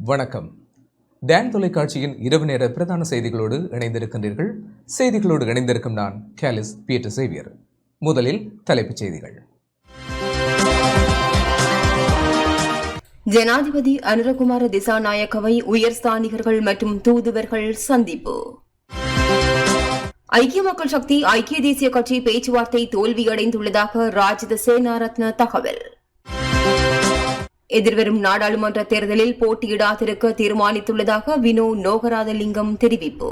வணக்கம். டான் தொலைக்காட்சியின் இரவு நேர பிரதான செய்திகளோடு இணைந்திருக்கின்றீர்கள். செய்திகளோடு இணைந்திருக்கும் நான் கேலிஸ் பீட்டர் சேவியர். முதலில் தலைப்புச் செய்திகள். ஜனாதிபதி அனுரகுமார திசாநாயக்கவை உயர்ஸ்தானிகர்கள் மற்றும் தூதுவர்கள் சந்திப்பு. ஐக்கிய மக்கள் சக்தி ஐக்கிய தேசிய கட்சி பேச்சுவார்த்தை தோல்வியடைந்துள்ளதாக ராஜித சேனாரத்ன தகவல். எதிர்வரும் நாடாளுமன்ற தேர்தலில் போட்டியிடாதிருக்க தீர்மானித்துள்ளதாக வினோ நோகராதலிங்கம் தெரிவிப்பு.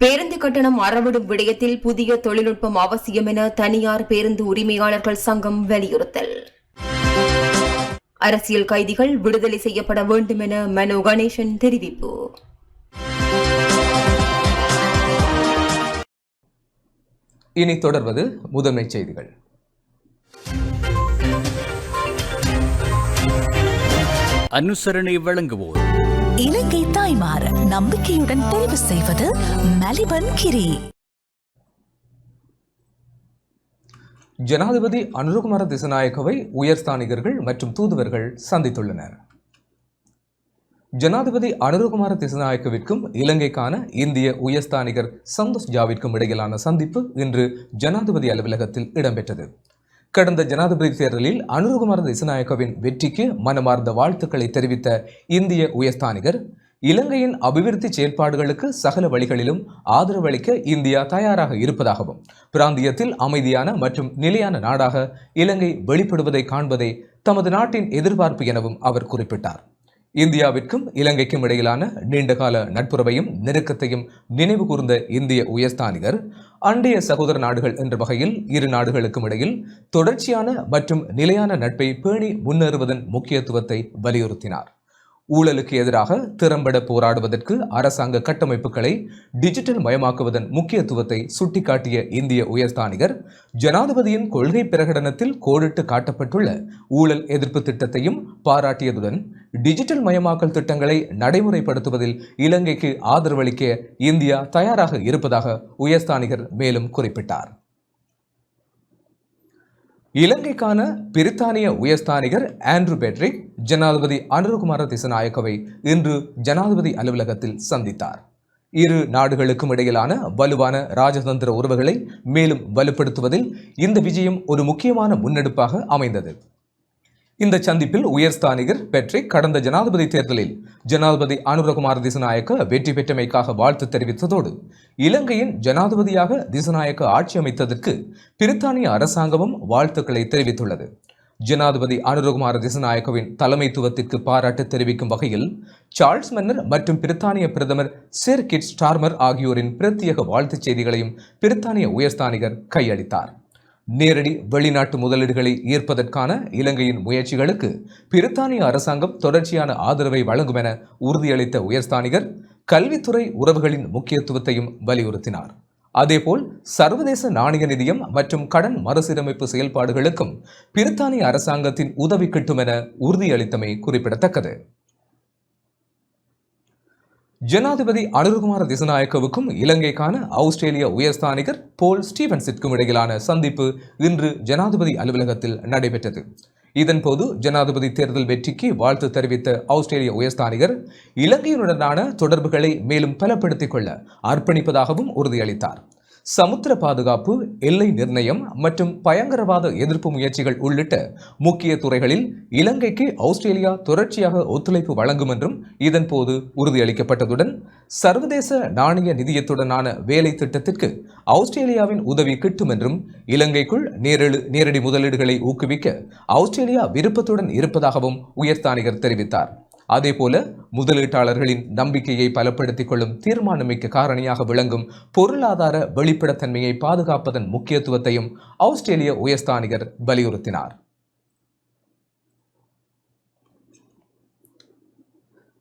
பேருந்து கட்டணம் அறவிடும் விடயத்தில் புதிய தொழில்நுட்பம் அவசியம் என தனியார் பேருந்து உரிமையாளர்கள் சங்கம் வலியுறுத்தல். அரசியல் கைதிகள் விடுதலை செய்யப்பட வேண்டும் என மனோ கணேசன் தெரிவிப்பு. இனி தொடர்வது முதன்மை செய்திகள். அனுசரணை வழங்குவோர் இலங்கை தாய்மார் நம்பிக்கையுடன் தெரிவு செய்வது மலிபன் கிரி. ஜனாதிபதி அனுரகுமார திசாநாயக்கவை உயர்ஸ்தானிகர்கள் மற்றும் தூதுவர்கள் சந்தித்துள்ளனர். ஜனாதிபதி அனுரகுமார திசாநாயக்கவிற்கும் இலங்கைக்கான இந்திய உயர்ஸ்தானிகர் சந்தோஷ் ஜாவிற்கும் இடையிலான சந்திப்பு இன்று ஜனாதிபதி அலுவலகத்தில் இடம்பெற்றது. கடந்த ஜனாதிபதி தேர்தலில் அனுரகுமார திசாநாயக்கவின் வெற்றிக்கு மனமார்ந்த வாழ்த்துக்களை தெரிவித்த இந்திய உயர்ஸ்தானிகர் இலங்கையின் அபிவிருத்தி செயற்பாடுகளுக்கு சகல வழிகளிலும் ஆதரவளிக்க இந்தியா தயாராக இருப்பதாகவும் பிராந்தியத்தில் அமைதியான மற்றும் நிலையான நாடாக இலங்கை வெளிப்படுவதை காண்பதே தமது நாட்டின் எதிர்பார்ப்பு எனவும் அவர் குறிப்பிட்டார். இந்தியாவிற்கும் இலங்கைக்கும் இடையிலான நீண்டகால நட்புறவையும் நெருக்கத்தையும் நினைவு கூர்ந்த இந்திய உயர்ஸ்தானிகர் அண்டைய சகோதர நாடுகள் என்ற வகையில் இரு நாடுகளுக்கும் இடையில் தொடர்ச்சியான மற்றும் நிலையான நட்பை பேணி முன்னேறுவதன் முக்கியத்துவத்தை வலியுறுத்தினார். ஊழலுக்கு எதிராக திறம்பட போராடுவதற்கு அரசாங்க கட்டமைப்புகளை டிஜிட்டல் மயமாக்குவதன் முக்கியத்துவத்தை சுட்டிக்காட்டிய இந்திய உயர்ஸ்தானிகர் ஜனாதிபதியின் கொள்கை பிரகடனத்தில் கோடிட்டு காட்டப்பட்டுள்ள ஊழல் எதிர்ப்பு திட்டத்தையும் பாராட்டியதுடன் டிஜிட்டல் மயமாக்கல் திட்டங்களை நடைமுறைப்படுத்துவதில் இலங்கைக்கு ஆதரவளிக்க இந்தியா தயாராக இருப்பதாக உயர்ஸ்தானிகர் மேலும் குறிப்பிட்டார். இலங்கைக்கான பிரித்தானிய உயர்ஸ்தானிகர் ஆண்ட்ரூ பெட்ரிக் ஜனாதிபதி அனுரகுமார திசாநாயக்கவை இன்று ஜனாதிபதி அலுவலகத்தில் சந்தித்தார். இரு நாடுகளுக்கும் இடையிலான வலுவான ராஜதந்திர உறவுகளை மேலும் வலுப்படுத்துவதில் இந்த விஜயம் ஒரு முக்கியமான முன்னெடுப்பாக அமைந்தது. இந்த சந்திப்பில் உயர்ஸ்தானிகர் பெட்ரிக் கடந்த ஜனாதிபதி தேர்தலில் ஜனாதிபதி அனுரகுமார திசாநாயக்க வெற்றி பெற்றமைக்காக வாழ்த்து தெரிவித்ததோடு இலங்கையின் ஜனாதிபதியாக திசாநாயக்க ஆட்சி அமைத்ததற்கு பிரித்தானிய அரசாங்கமும் வாழ்த்துக்களை தெரிவித்துள்ளது. ஜனாதிபதி அனுரகுமார திசாநாயக்கவின் தலைமைத்துவத்திற்கு பாராட்டு தெரிவிக்கும் வகையில் சார்ல்ஸ் மன்னர் மற்றும் பிரித்தானிய பிரதமர் சர் கிட் ஸ்டார்மர் ஆகியோரின் பிரத்யேக வாழ்த்துச் செய்திகளையும் பிரித்தானிய உயர்ஸ்தானிகர் கையளித்தார். நேரடி வெளிநாட்டு முதலீடுகளை ஈர்ப்பதற்கான இலங்கையின் முயற்சிகளுக்கு பிரித்தானிய அரசாங்கம் தொடர்ச்சியான ஆதரவை வழங்கும் என உறுதியளித்த உயர்ஸ்தானிகர் கல்வித்துறை உறவுகளின் முக்கியத்துவத்தையும் வலியுறுத்தினார். அதேபோல் சர்வதேச நாணய நிதியம் மற்றும் கடன் மறுசீரமைப்பு செயல்பாடுகளுக்கும் பிரித்தானிய அரசாங்கத்தின் உதவி கிட்டும் என உறுதியளித்தமை குறிப்பிடத்தக்கது. ஜனாதிபதி அனுரகுமார திசாநாயக்கவுக்கும் இலங்கைக்கான ஆஸ்திரேலிய உயர்ஸ்தானிகர் போல் ஸ்டீவன்ஸிற்கும் இடையிலான சந்திப்பு இன்று ஜனாதிபதி அலுவலகத்தில் நடைபெற்றது. இதன்போது ஜனாதிபதி தேர்தல் வெற்றிக்கு வாழ்த்து தெரிவித்த ஆஸ்திரேலிய உயர்ஸ்தானிகர் இலங்கையுடனான தொடர்புகளை மேலும் பலப்படுத்திக் கொள்ள அர்ப்பணிப்பதாகவும் உறுதியளித்தார். சமுத்திர பாதுகாப்பு, எல்லை நிர்ணயம் மற்றும் பயங்கரவாத எதிர்ப்பு முயற்சிகள் உள்ளிட்ட முக்கிய துறைகளில் இலங்கைக்கு ஆஸ்திரேலியா தொடர்ச்சியாக ஒத்துழைப்பு வழங்கும் என்றும் இதன்போது உறுதியளிக்கப்பட்டதுடன் சர்வதேச நாணய நிதியத்துடனான வேலை திட்டத்திற்கு ஆஸ்திரேலியாவின் உதவி கிட்டும் என்றும் இலங்கைக்குள் நேரடி முதலீடுகளை ஊக்குவிக்க ஆஸ்திரேலியா விருப்பத்துடன் இருப்பதாகவும் உயர்ஸ்தானிகர் தெரிவித்தார். அதேபோல முதலீட்டாளர்களின் நம்பிக்கையை பலப்படுத்திக் கொள்ளும் தீர்மானமிக்க காரணியாக விளங்கும் பொருளாதார வெளிப்படைத்தன்மையை பாதுகாப்பதன் முக்கியத்துவத்தையும் ஆஸ்திரேலிய உயர்ஸ்தானிகர் வலியுறுத்தினார்.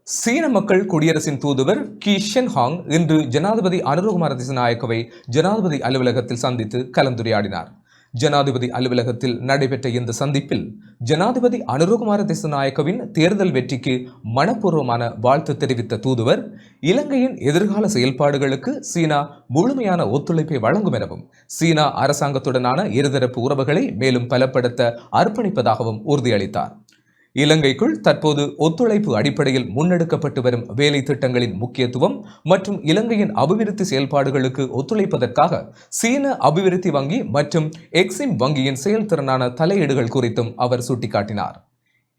சீன மக்கள் குடியரசின் தூதுவர் கி ஷென்ஹாங் இன்று ஜனாதிபதி அனுரகுமார திசாநாயக்கவை ஜனாதிபதி அலுவலகத்தில் சந்தித்து கலந்துரையாடினார். ஜனாதிபதி அலுவலகத்தில் நடைபெற்ற இந்த சந்திப்பில் ஜனாதிபதி அனுரகுமார திசாநாயக்கவின் தேர்தல் வெற்றிக்கு மனப்பூர்வமான வாழ்த்து தெரிவித்த தூதுவர் இலங்கையின் எதிர்கால செயல்பாடுகளுக்கு சீனா முழுமையான ஒத்துழைப்பை வழங்கும் எனவும் சீனா அரசாங்கத்துடனான இருதரப்பு உறவுகளை மேலும் பலப்படுத்த அர்ப்பணிப்பதாகவும் உறுதியளித்தார். இலங்கைக்குள் தற்போது ஒத்துழைப்பு அடிப்படையில் முன்னெடுக்கப்பட்டு வரும் வேலை திட்டங்களின் முக்கியத்துவம் மற்றும் இலங்கையின் அபிவிருத்தி செயல்பாடுகளுக்கு ஒத்துழைப்பதற்காக சீன அபிவிருத்தி வங்கி மற்றும் எக்ஸிம் வங்கியின் செயல்திறனான தலையீடுகள் குறித்தும் அவர் சுட்டிக்காட்டினார்.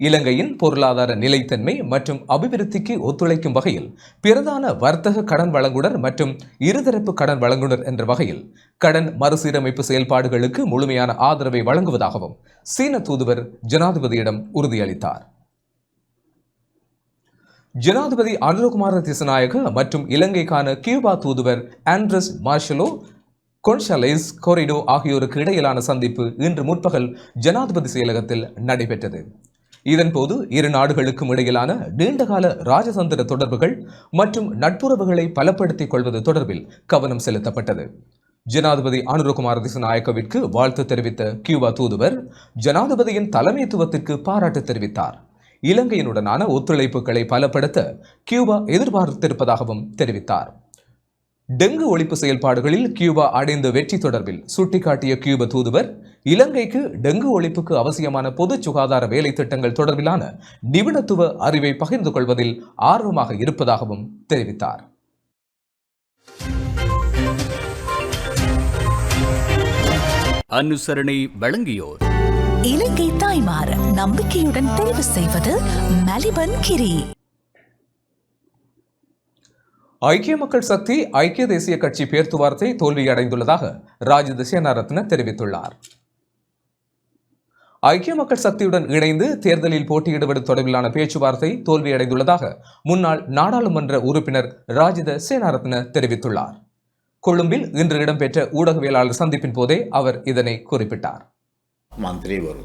இலங்கையின் பொருளாதார நிலைத்தன்மை மற்றும் அபிவிருத்திக்கு ஒத்துழைக்கும் வகையில் பிரதான வர்த்தக கடன் வழங்குனர் மற்றும் இருதரப்பு கடன் வழங்குனர் என்ற வகையில் கடன் மறுசீரமைப்பு செயல்பாடுகளுக்கு முழுமையான ஆதரவை வழங்குவதாகவும் சீன தூதுவர் ஜனாதிபதியிடம் உறுதியளித்தார். ஜனாதிபதி அனுரகுமார திசநாயக மற்றும் இலங்கைக்கான கியூபா தூதுவர் ஆண்ட்ரஸ் மார்ஷலோ கொன்சாலேஸ் கொரிடோ ஆகியோருக்கு இடையிலான சந்திப்பு இன்று முற்பகல் ஜனாதிபதி செயலகத்தில் நடைபெற்றது. இதன்போது இரு நாடுகளுக்கும் இடையிலான நீண்டகால ராஜதந்திர தொடர்புகள் மற்றும் நட்புறவுகளை பலப்படுத்திக் கொள்வது தொடர்பில் கவனம் செலுத்தப்பட்டது. ஜனாதிபதி அனுரகுமார திசநாயக்கவிற்கு வாழ்த்து தெரிவித்த கியூபா தூதுவர் ஜனாதிபதியின் தலைமைத்துவத்திற்கு பாராட்டு தெரிவித்தார். இலங்கையினுடனான ஒத்துழைப்புகளை பலப்படுத்த கியூபா எதிர்பார்த்திருப்பதாகவும் தெரிவித்தார். டெங்கு ஒழிப்பு செயல்பாடுகளில் கியூபா அடைந்த வெற்றி தொடர்பில் சுட்டிக்காட்டிய கியூபா தூதுவர் இலங்கைக்கு டெங்கு ஒழிப்புக்கு அவசியமான பொது சுகாதார வேலை திட்டங்கள் தொடர்பிலான நிபுணத்துவ அறிவை பகிர்ந்து கொள்வதில் ஆர்வமாக இருப்பதாகவும் தெரிவித்தார். அனுசரணை வழங்கியோர் இலங்கை தாய்மார் நம்பிக்கையுடன் தெரிவு செய்வது மலிபன் கிரி. ஐக்கிய மக்கள் சக்தி ஐக்கிய தேசிய கட்சி பேச்சுவார்த்தை தோல்வியடைந்துள்ளதாக ராஜித சேனாரத்ன தெரிவித்துள்ளார். ஐக்கிய மக்கள் சக்தியுடன் இணைந்து தேர்தலில் போட்டியிடுவது தொடர்பிலான பேச்சுவார்த்தை தோல்வியடைந்துள்ளதாக முன்னாள் நாடாளுமன்ற உறுப்பினர் ராஜித சேனாரத்ன தெரிவித்துள்ளார். கொழும்பில் இன்று இடம்பெற்ற ஊடகவியலாளர் சந்திப்பின் போதே அவர் இதனை குறிப்பிட்டார். මන්ත්‍රීවරු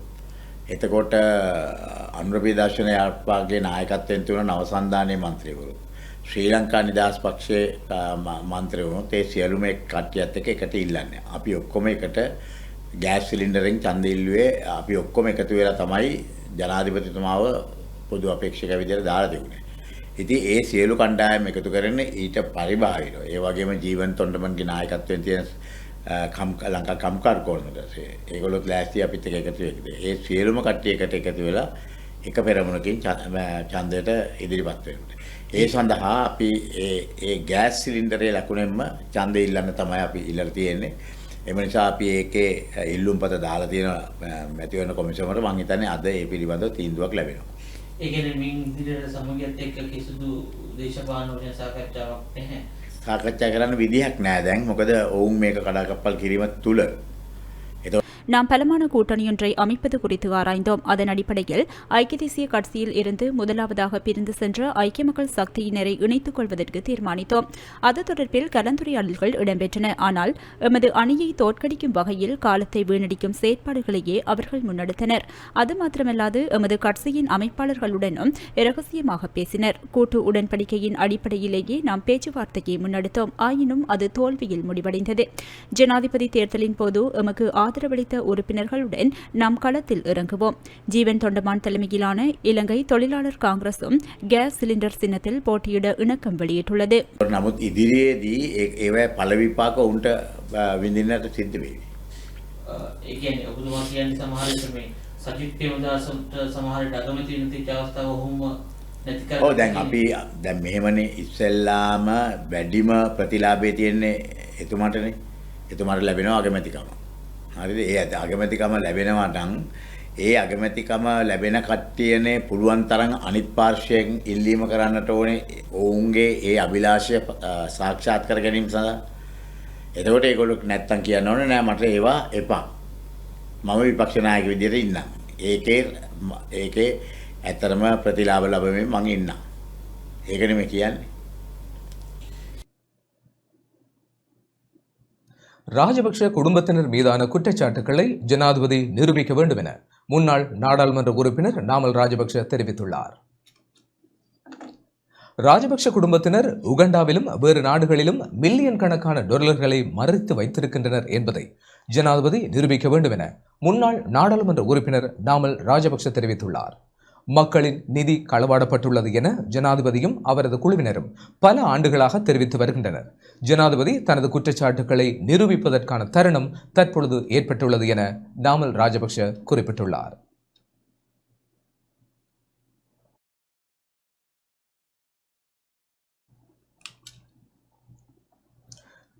එතකොට අනුරපීදර්ශන යාප්පාගේ නායකත්වයෙන් තිබුණ නව සන්ධානයේ මන්ත්‍රීවරු ශ්‍රී ලංකා නිදහස් පක්ෂයේ මන්ත්‍රීවරුත් ඒ සියලුම කට්ටියත් එක්ක එකට ඉල්ලන්නේ. අපි ඔක්කොම එකට ගෑස් සිලින්ඩරෙන් ඡන්ද ඉල්ලුවේ අපි ඔක්කොම එකතු වෙලා තමයි ජනාධිපතිතුමාව පොදු අපේක්ෂක විදියට දාලා තිබුණේ. ඉතින් ඒ සියලු කණ්ඩායම් එකතු කරන්නේ ඊට පරිබාහිරව. ඒ වගේම ජීවන් තොණ්ඩමන්ගේ නායකත්වයෙන් තියෙන ලංකා කම්කාර කෝණයට ඒගොල්ලොත් ලෑස්ති අපිත් එක්ක එකතු වෙන්නේ. ඒ සියලුම කට්ටිය එකට එකතු වෙලා එක පෙරමුණකින් ඡන්දයට ඉදිරිපත් වෙනවා. ඒ සඳහා අපි ඒ ගෑස් සිලින්ඩරේ ලකුණෙන්ම ඡන්දය ඉල්ලන්න තමයි අපි ඉල්ලලා තියෙන්නේ. එම නිසා අපි ඒකේ ඉල්ලුම්පත දාලා තියෙන මැතිවරණ කොමිසමට මම හිතන්නේ අද ඒ පිළිබඳව තීන්දුවක් ලැබෙනවා. ඒ කියන්නේ මින් ඉදිරියට සමගියත් එක්ක කිසිදු දේශපාලන වලින් සාකච්ඡාවක් නැහැ. සාකච්ඡා කරන්න විදිහක් නැහැ දැන්. මොකද ඔවුන් මේක කඩාකප්පල් කිරීම තුල நாம் பலமான கூட்டணியொன்றை அமைப்பது குறித்து ஆராய்ந்தோம். அதன் அடிப்படையில் ஐக்கிய தேசிய கட்சியில் இருந்து முதலாவதாக பிரிந்து சென்ற ஐக்கிய மக்கள் சக்தியினரை இணைத்துக் கொள்வதற்கு தீர்மானித்தோம். அது தொடர்பில் கலந்துரையாடல்கள் இடம்பெற்றன. ஆனால் எமது அணியை தோற்கடிக்கும் வகையில் காலத்தை வீணடிக்கும் செயற்பாடுகளையே அவர்கள் முன்னெடுத்தனர். அது மாத்திரமல்லாது எமது கட்சியின் அமைப்பாளர்களுடனும் இரகசியமாக பேசினர். கூட்டு உடன்படிக்கையின் அடிப்படையிலேயே நாம் பேச்சுவார்த்தையை முன்னெடுத்தோம். ஆயினும் அது தோல்வியில் முடிவடைந்தது. ஜனாதிபதி தேர்தலின் போது எமக்கு ஆதரவளித்த உறுப்பினர்களுடன் நாம் களத்தில் இறங்குவோம். ஜீவன் தொண்டமான் தலைமையிலான இலங்கை தொழிலாளர் காங்கிரசும் கேஸ் சிலிண்டர் சின்னத்தில் போட்டியிட இணக்கம் வெளியிட்டுள்ளது. නමුත් ඉදිරියේදී ඒවැ පළවිපාක උන්ට විඳින්නට සිද්ධ වෙයි. ඒ කියන්නේ ඔබතුමා කියන්නේ සමහර මේ සජිත් ප්‍රේමදාසට සමහරට අගමැති වෙන තිච්ච අවස්ථාව වුම නැති කර. ඔව් දැන් අපි දැන් මෙහෙමනේ ඉස්සෙල්ලාම වැඩිම ප්‍රතිලාභය තියෙන්නේ එතුමාටනේ. එතුමාට ලැබෙනවා අගමැතිකම. හරිද? ඒ අගමැතිකම ලැබෙනවා නම් ඒ අගමැතිකම ලැබෙන කට්ටියනේ පුළුවන් තරම් අනිත් පාර්ශ්වයෙන් ඉල්ලීම කරන්නට ඕනේ ඔවුන්ගේ ඒ අභිලාෂය සාක්ෂාත් කර ගැනීම සඳහා. එතකොට ඒගොල්ලෝ නැත්තම් කියන්න ඕනේ නෑ මට ඒවා එපා. මම විපක්ෂ නායක විදියට ඉන්නම්. ඒකේ ඇත්තරම ප්‍රතිලාභ ලැබෙමින් මං ඉන්නම්. ඒකනේ මේ කියන්නේ. ராஜபக்ஷ குடும்பத்தினர் மீதான குற்றச்சாட்டுக்களை ஜனாதிபதி நிரூபிக்க வேண்டும் என முன்னாள் நாடாளுமன்ற உறுப்பினர் நாமல் ராஜபக்ஷ தெரிவித்துள்ளார். ராஜபக்ஷ குடும்பத்தினர் உகண்டாவிலும் வேறு நாடுகளிலும் மில்லியன் கணக்கான டாலர்களை மறைத்து வைத்திருக்கின்றனர் என்பதை ஜனாதிபதி நிரூபிக்க வேண்டும் என முன்னாள் நாடாளுமன்ற உறுப்பினர் நாமல் ராஜபக்ஷ தெரிவித்துள்ளார். மக்களின் நிதி களவாடப்பட்டுள்ளது என ஜனாதிபதியும் அவரது குழுவினரும் பல ஆண்டுகளாக தெரிவித்து வருகின்றனர். ஜனாதிபதி தனது குற்றச்சாட்டுக்களை நிரூபிப்பதற்கான தருணம் தற்பொழுது ஏற்பட்டுள்ளது என நாமல் ராஜபக்ஷ குறிப்பிட்டுள்ளார்.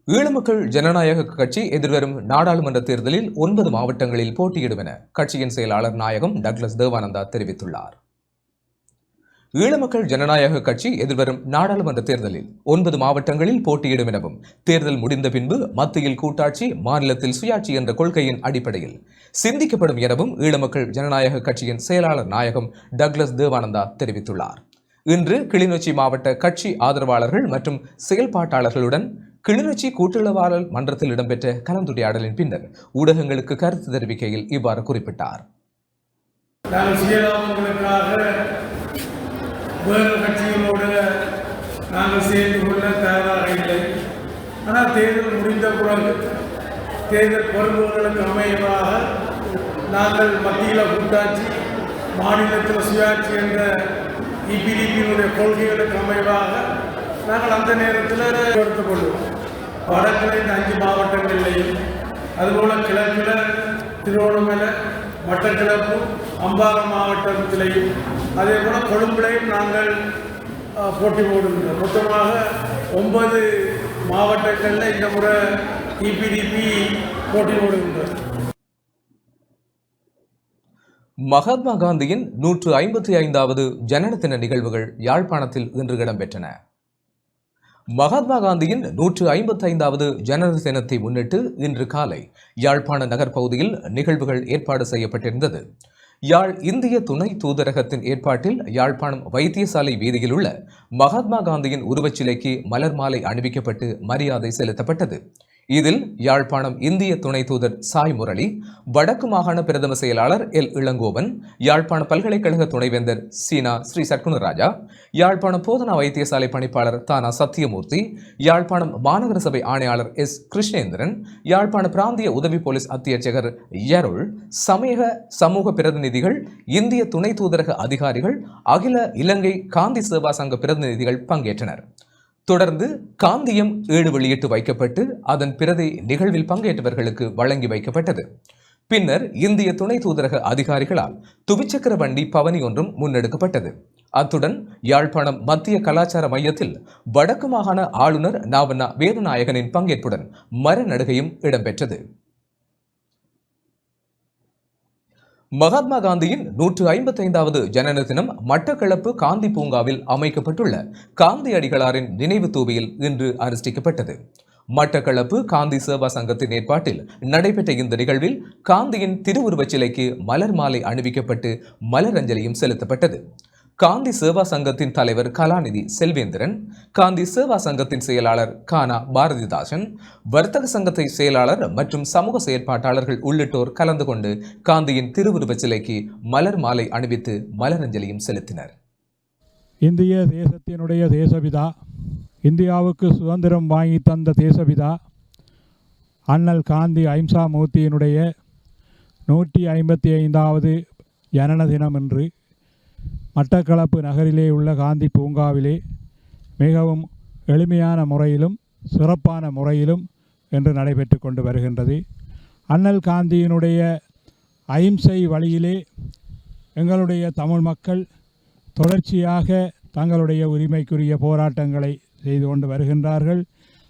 ஈழமக்கள் ஜனநாயக கட்சி எதிர்வரும் நாடாளுமன்ற தேர்தலில் 9 மாவட்டங்களில் போட்டியிடும் என கட்சியின் செயலாளர் நாயகம் டக்ளஸ் தேவானந்தா தெரிவித்துள்ளார். ஈழமக்கள் ஜனநாயக கட்சி எதிர்வரும் நாடாளுமன்ற தேர்தலில் 9 மாவட்டங்களில் போட்டியிடும் எனவும் தேர்தல் முடிந்த பின்பு மத்தியில் கூட்டாட்சி, மாநிலத்தில் சுயாட்சி என்ற கொள்கையின் அடிப்படையில் சிந்திக்கப்படும் எனவும் ஈழமக்கள் ஜனநாயக கட்சியின் செயலாளர் நாயகம் டக்ளஸ் தேவானந்தா தெரிவித்துள்ளார். இன்று கிளிநொச்சி மாவட்ட கட்சி ஆதரவாளர்கள் மற்றும் செயல்பாட்டாளர்களுடன் கிளிநொச்சி கூட்டுறவாளர் மன்றத்தில் இடம்பெற்ற கலந்துரையாடலின் பின்னர் ஊடகங்களுக்கு கருத்து தெரிவிக்கையில் இவ்வாறு குறிப்பிட்டார். நாங்கள் சுயலாபங்களுக்காக வேறு கட்சிகளோடு நாங்கள் சேர்ந்து கொள்ள தயாராக இல்லை. ஆனால் தேர்தல் முடிந்த பிறகு தேர்தல் பொறுப்புகளுக்கு அமைவாக நாங்கள் மத்தியில் கூட்டாட்சி, மாநிலத்தில் சுயாட்சி என்ற இபிடிபியினுடைய கொள்கைகளுக்கு அமைவாக நாங்கள் அந்த நேரத்தில் எடுத்துக்கொள்வோம். வடக்கில் இந்த 5 மாவட்டங்களிலேயும், அதுபோல் கிழக்கில் திருவண்ணாமலை, மட்டக்களப்பு, அம்பாறை மாவட்டத்திலேயும், அதே போல் கொழும்புலையும் நாங்கள் போட்டி போடுகின்றோம். மொத்தமாக 9 மாவட்டங்களில் இந்த முறை இபிடிபி போட்டி போடுகின்றோம். மகாத்மா காந்தியின் 155வது ஜனன தின நிகழ்வுகள் யாழ்ப்பாணத்தில் இன்று இடம்பெற்றன. மகாத்மா காந்தியின் 155வது ஜனன தினத்தை முன்னிட்டு இன்று காலை யாழ்ப்பாண நகர் பகுதியில் நிகழ்வுகள் ஏற்பாடு செய்யப்பட்டிருந்தது. யாழ் இந்திய துணை தூதரகத்தின் ஏற்பாட்டில் யாழ்ப்பாணம் வைத்தியசாலை வீதியில் உள்ள மகாத்மா காந்தியின் உருவச்சிலைக்கு மலர் மாலை அணிவிக்கப்பட்டு மரியாதை செலுத்தப்பட்டது. இதில் யாழ்ப்பாணம் இந்திய துணை தூதர் சாய் முரளி, வடக்கு மாகாண பிரதம செயலாளர் எல் இளங்கோவன், யாழ்ப்பாண பல்கலைக்கழக துணைவேந்தர் சீனா ஸ்ரீ சட்குணராஜா, யாழ்ப்பாணம் போதனா வைத்தியசாலை பணிப்பாளர் தானா சத்தியமூர்த்தி, யாழ்ப்பாணம் மாநகர சபை ஆணையாளர் எஸ் கிருஷ்ணேந்திரன், யாழ்ப்பாண பிராந்திய உதவி போலீஸ் அத்தியட்சகர் யருள், சமூக பிரதிநிதிகள், இந்திய துணை தூதரக அதிகாரிகள், அகில இலங்கை காந்தி சேவா சங்க பிரதிநிதிகள் பங்கேற்றனர். தொடர்ந்து காந்தியம் 7 வெளியிட்டு வைக்கப்பட்டு அதன் பிரதி நிகழ்வில் பங்கேற்றவர்களுக்கு வழங்கி வைக்கப்பட்டது. பின்னர் இந்திய துணை தூதரக அதிகாரிகளால் துவிச்சக்கர வண்டி பவனி ஒன்றும் முன்னெடுக்கப்பட்டது. அத்துடன் யாழ்ப்பாணம் மத்திய கலாச்சார மையத்தில் வடக்கு மாகாண ஆளுநர் நாவண்ணா வேதநாயகனின் பங்கேற்புடன் மர நடுகையும் இடம்பெற்றது. மகாத்மா காந்தியின் 155வது ஜனன தினம் மட்டக்களப்பு காந்தி பூங்காவில் அமைக்கப்பட்டுள்ள காந்தியடிகளாரின் நினைவு தூபியில் இன்று அனுஷ்டிக்கப்பட்டது. மட்டக்களப்பு காந்தி சேவா சங்கத்தின் ஏற்பாட்டில் நடைபெற்ற இந்த நிகழ்வில் காந்தியின் திருவுருவச் சிலைக்கு மலர் மாலை அணிவிக்கப்பட்டு மலரஞ்சலியும் செலுத்தப்பட்டது. காந்தி சேவா சங்கத்தின் தலைவர் கலாநிதி செல்வேந்திரன், காந்தி சேவா சங்கத்தின் செயலாளர் கானா பாரதிதாசன், வர்த்தக சங்கத்தை செயலாளர் மற்றும் சமூக செயற்பாட்டாளர்கள் உள்ளிட்டோர் கலந்து கொண்டு காந்தியின் திருவுருவச் சிலைக்கு மலர் மாலை அணிவித்து மலரஞ்சலியும் செலுத்தினர். இந்திய தேசத்தினுடைய தேசபிதா, இந்தியாவுக்கு சுதந்திரம் வாங்கி தந்த தேசபிதா அண்ணல் காந்தி அஹிம்சா மூர்த்தியினுடைய 155வது ஜனன தினம் என்று மட்டக்களப்பு நகரிலே உள்ள காந்தி பூங்காவிலே மிகவும் எளிமையான முறையிலும் சிறப்பான முறையிலும் என்று நடைபெற்று கொண்டு வருகின்றது. அண்ணல் காந்தியினுடைய அஹிம்சை வழியிலே எங்களுடைய தமிழ் மக்கள் தொடர்ச்சியாக தங்களுடைய உரிமைக்குரிய போராட்டங்களை செய்து கொண்டு வருகின்றார்கள்.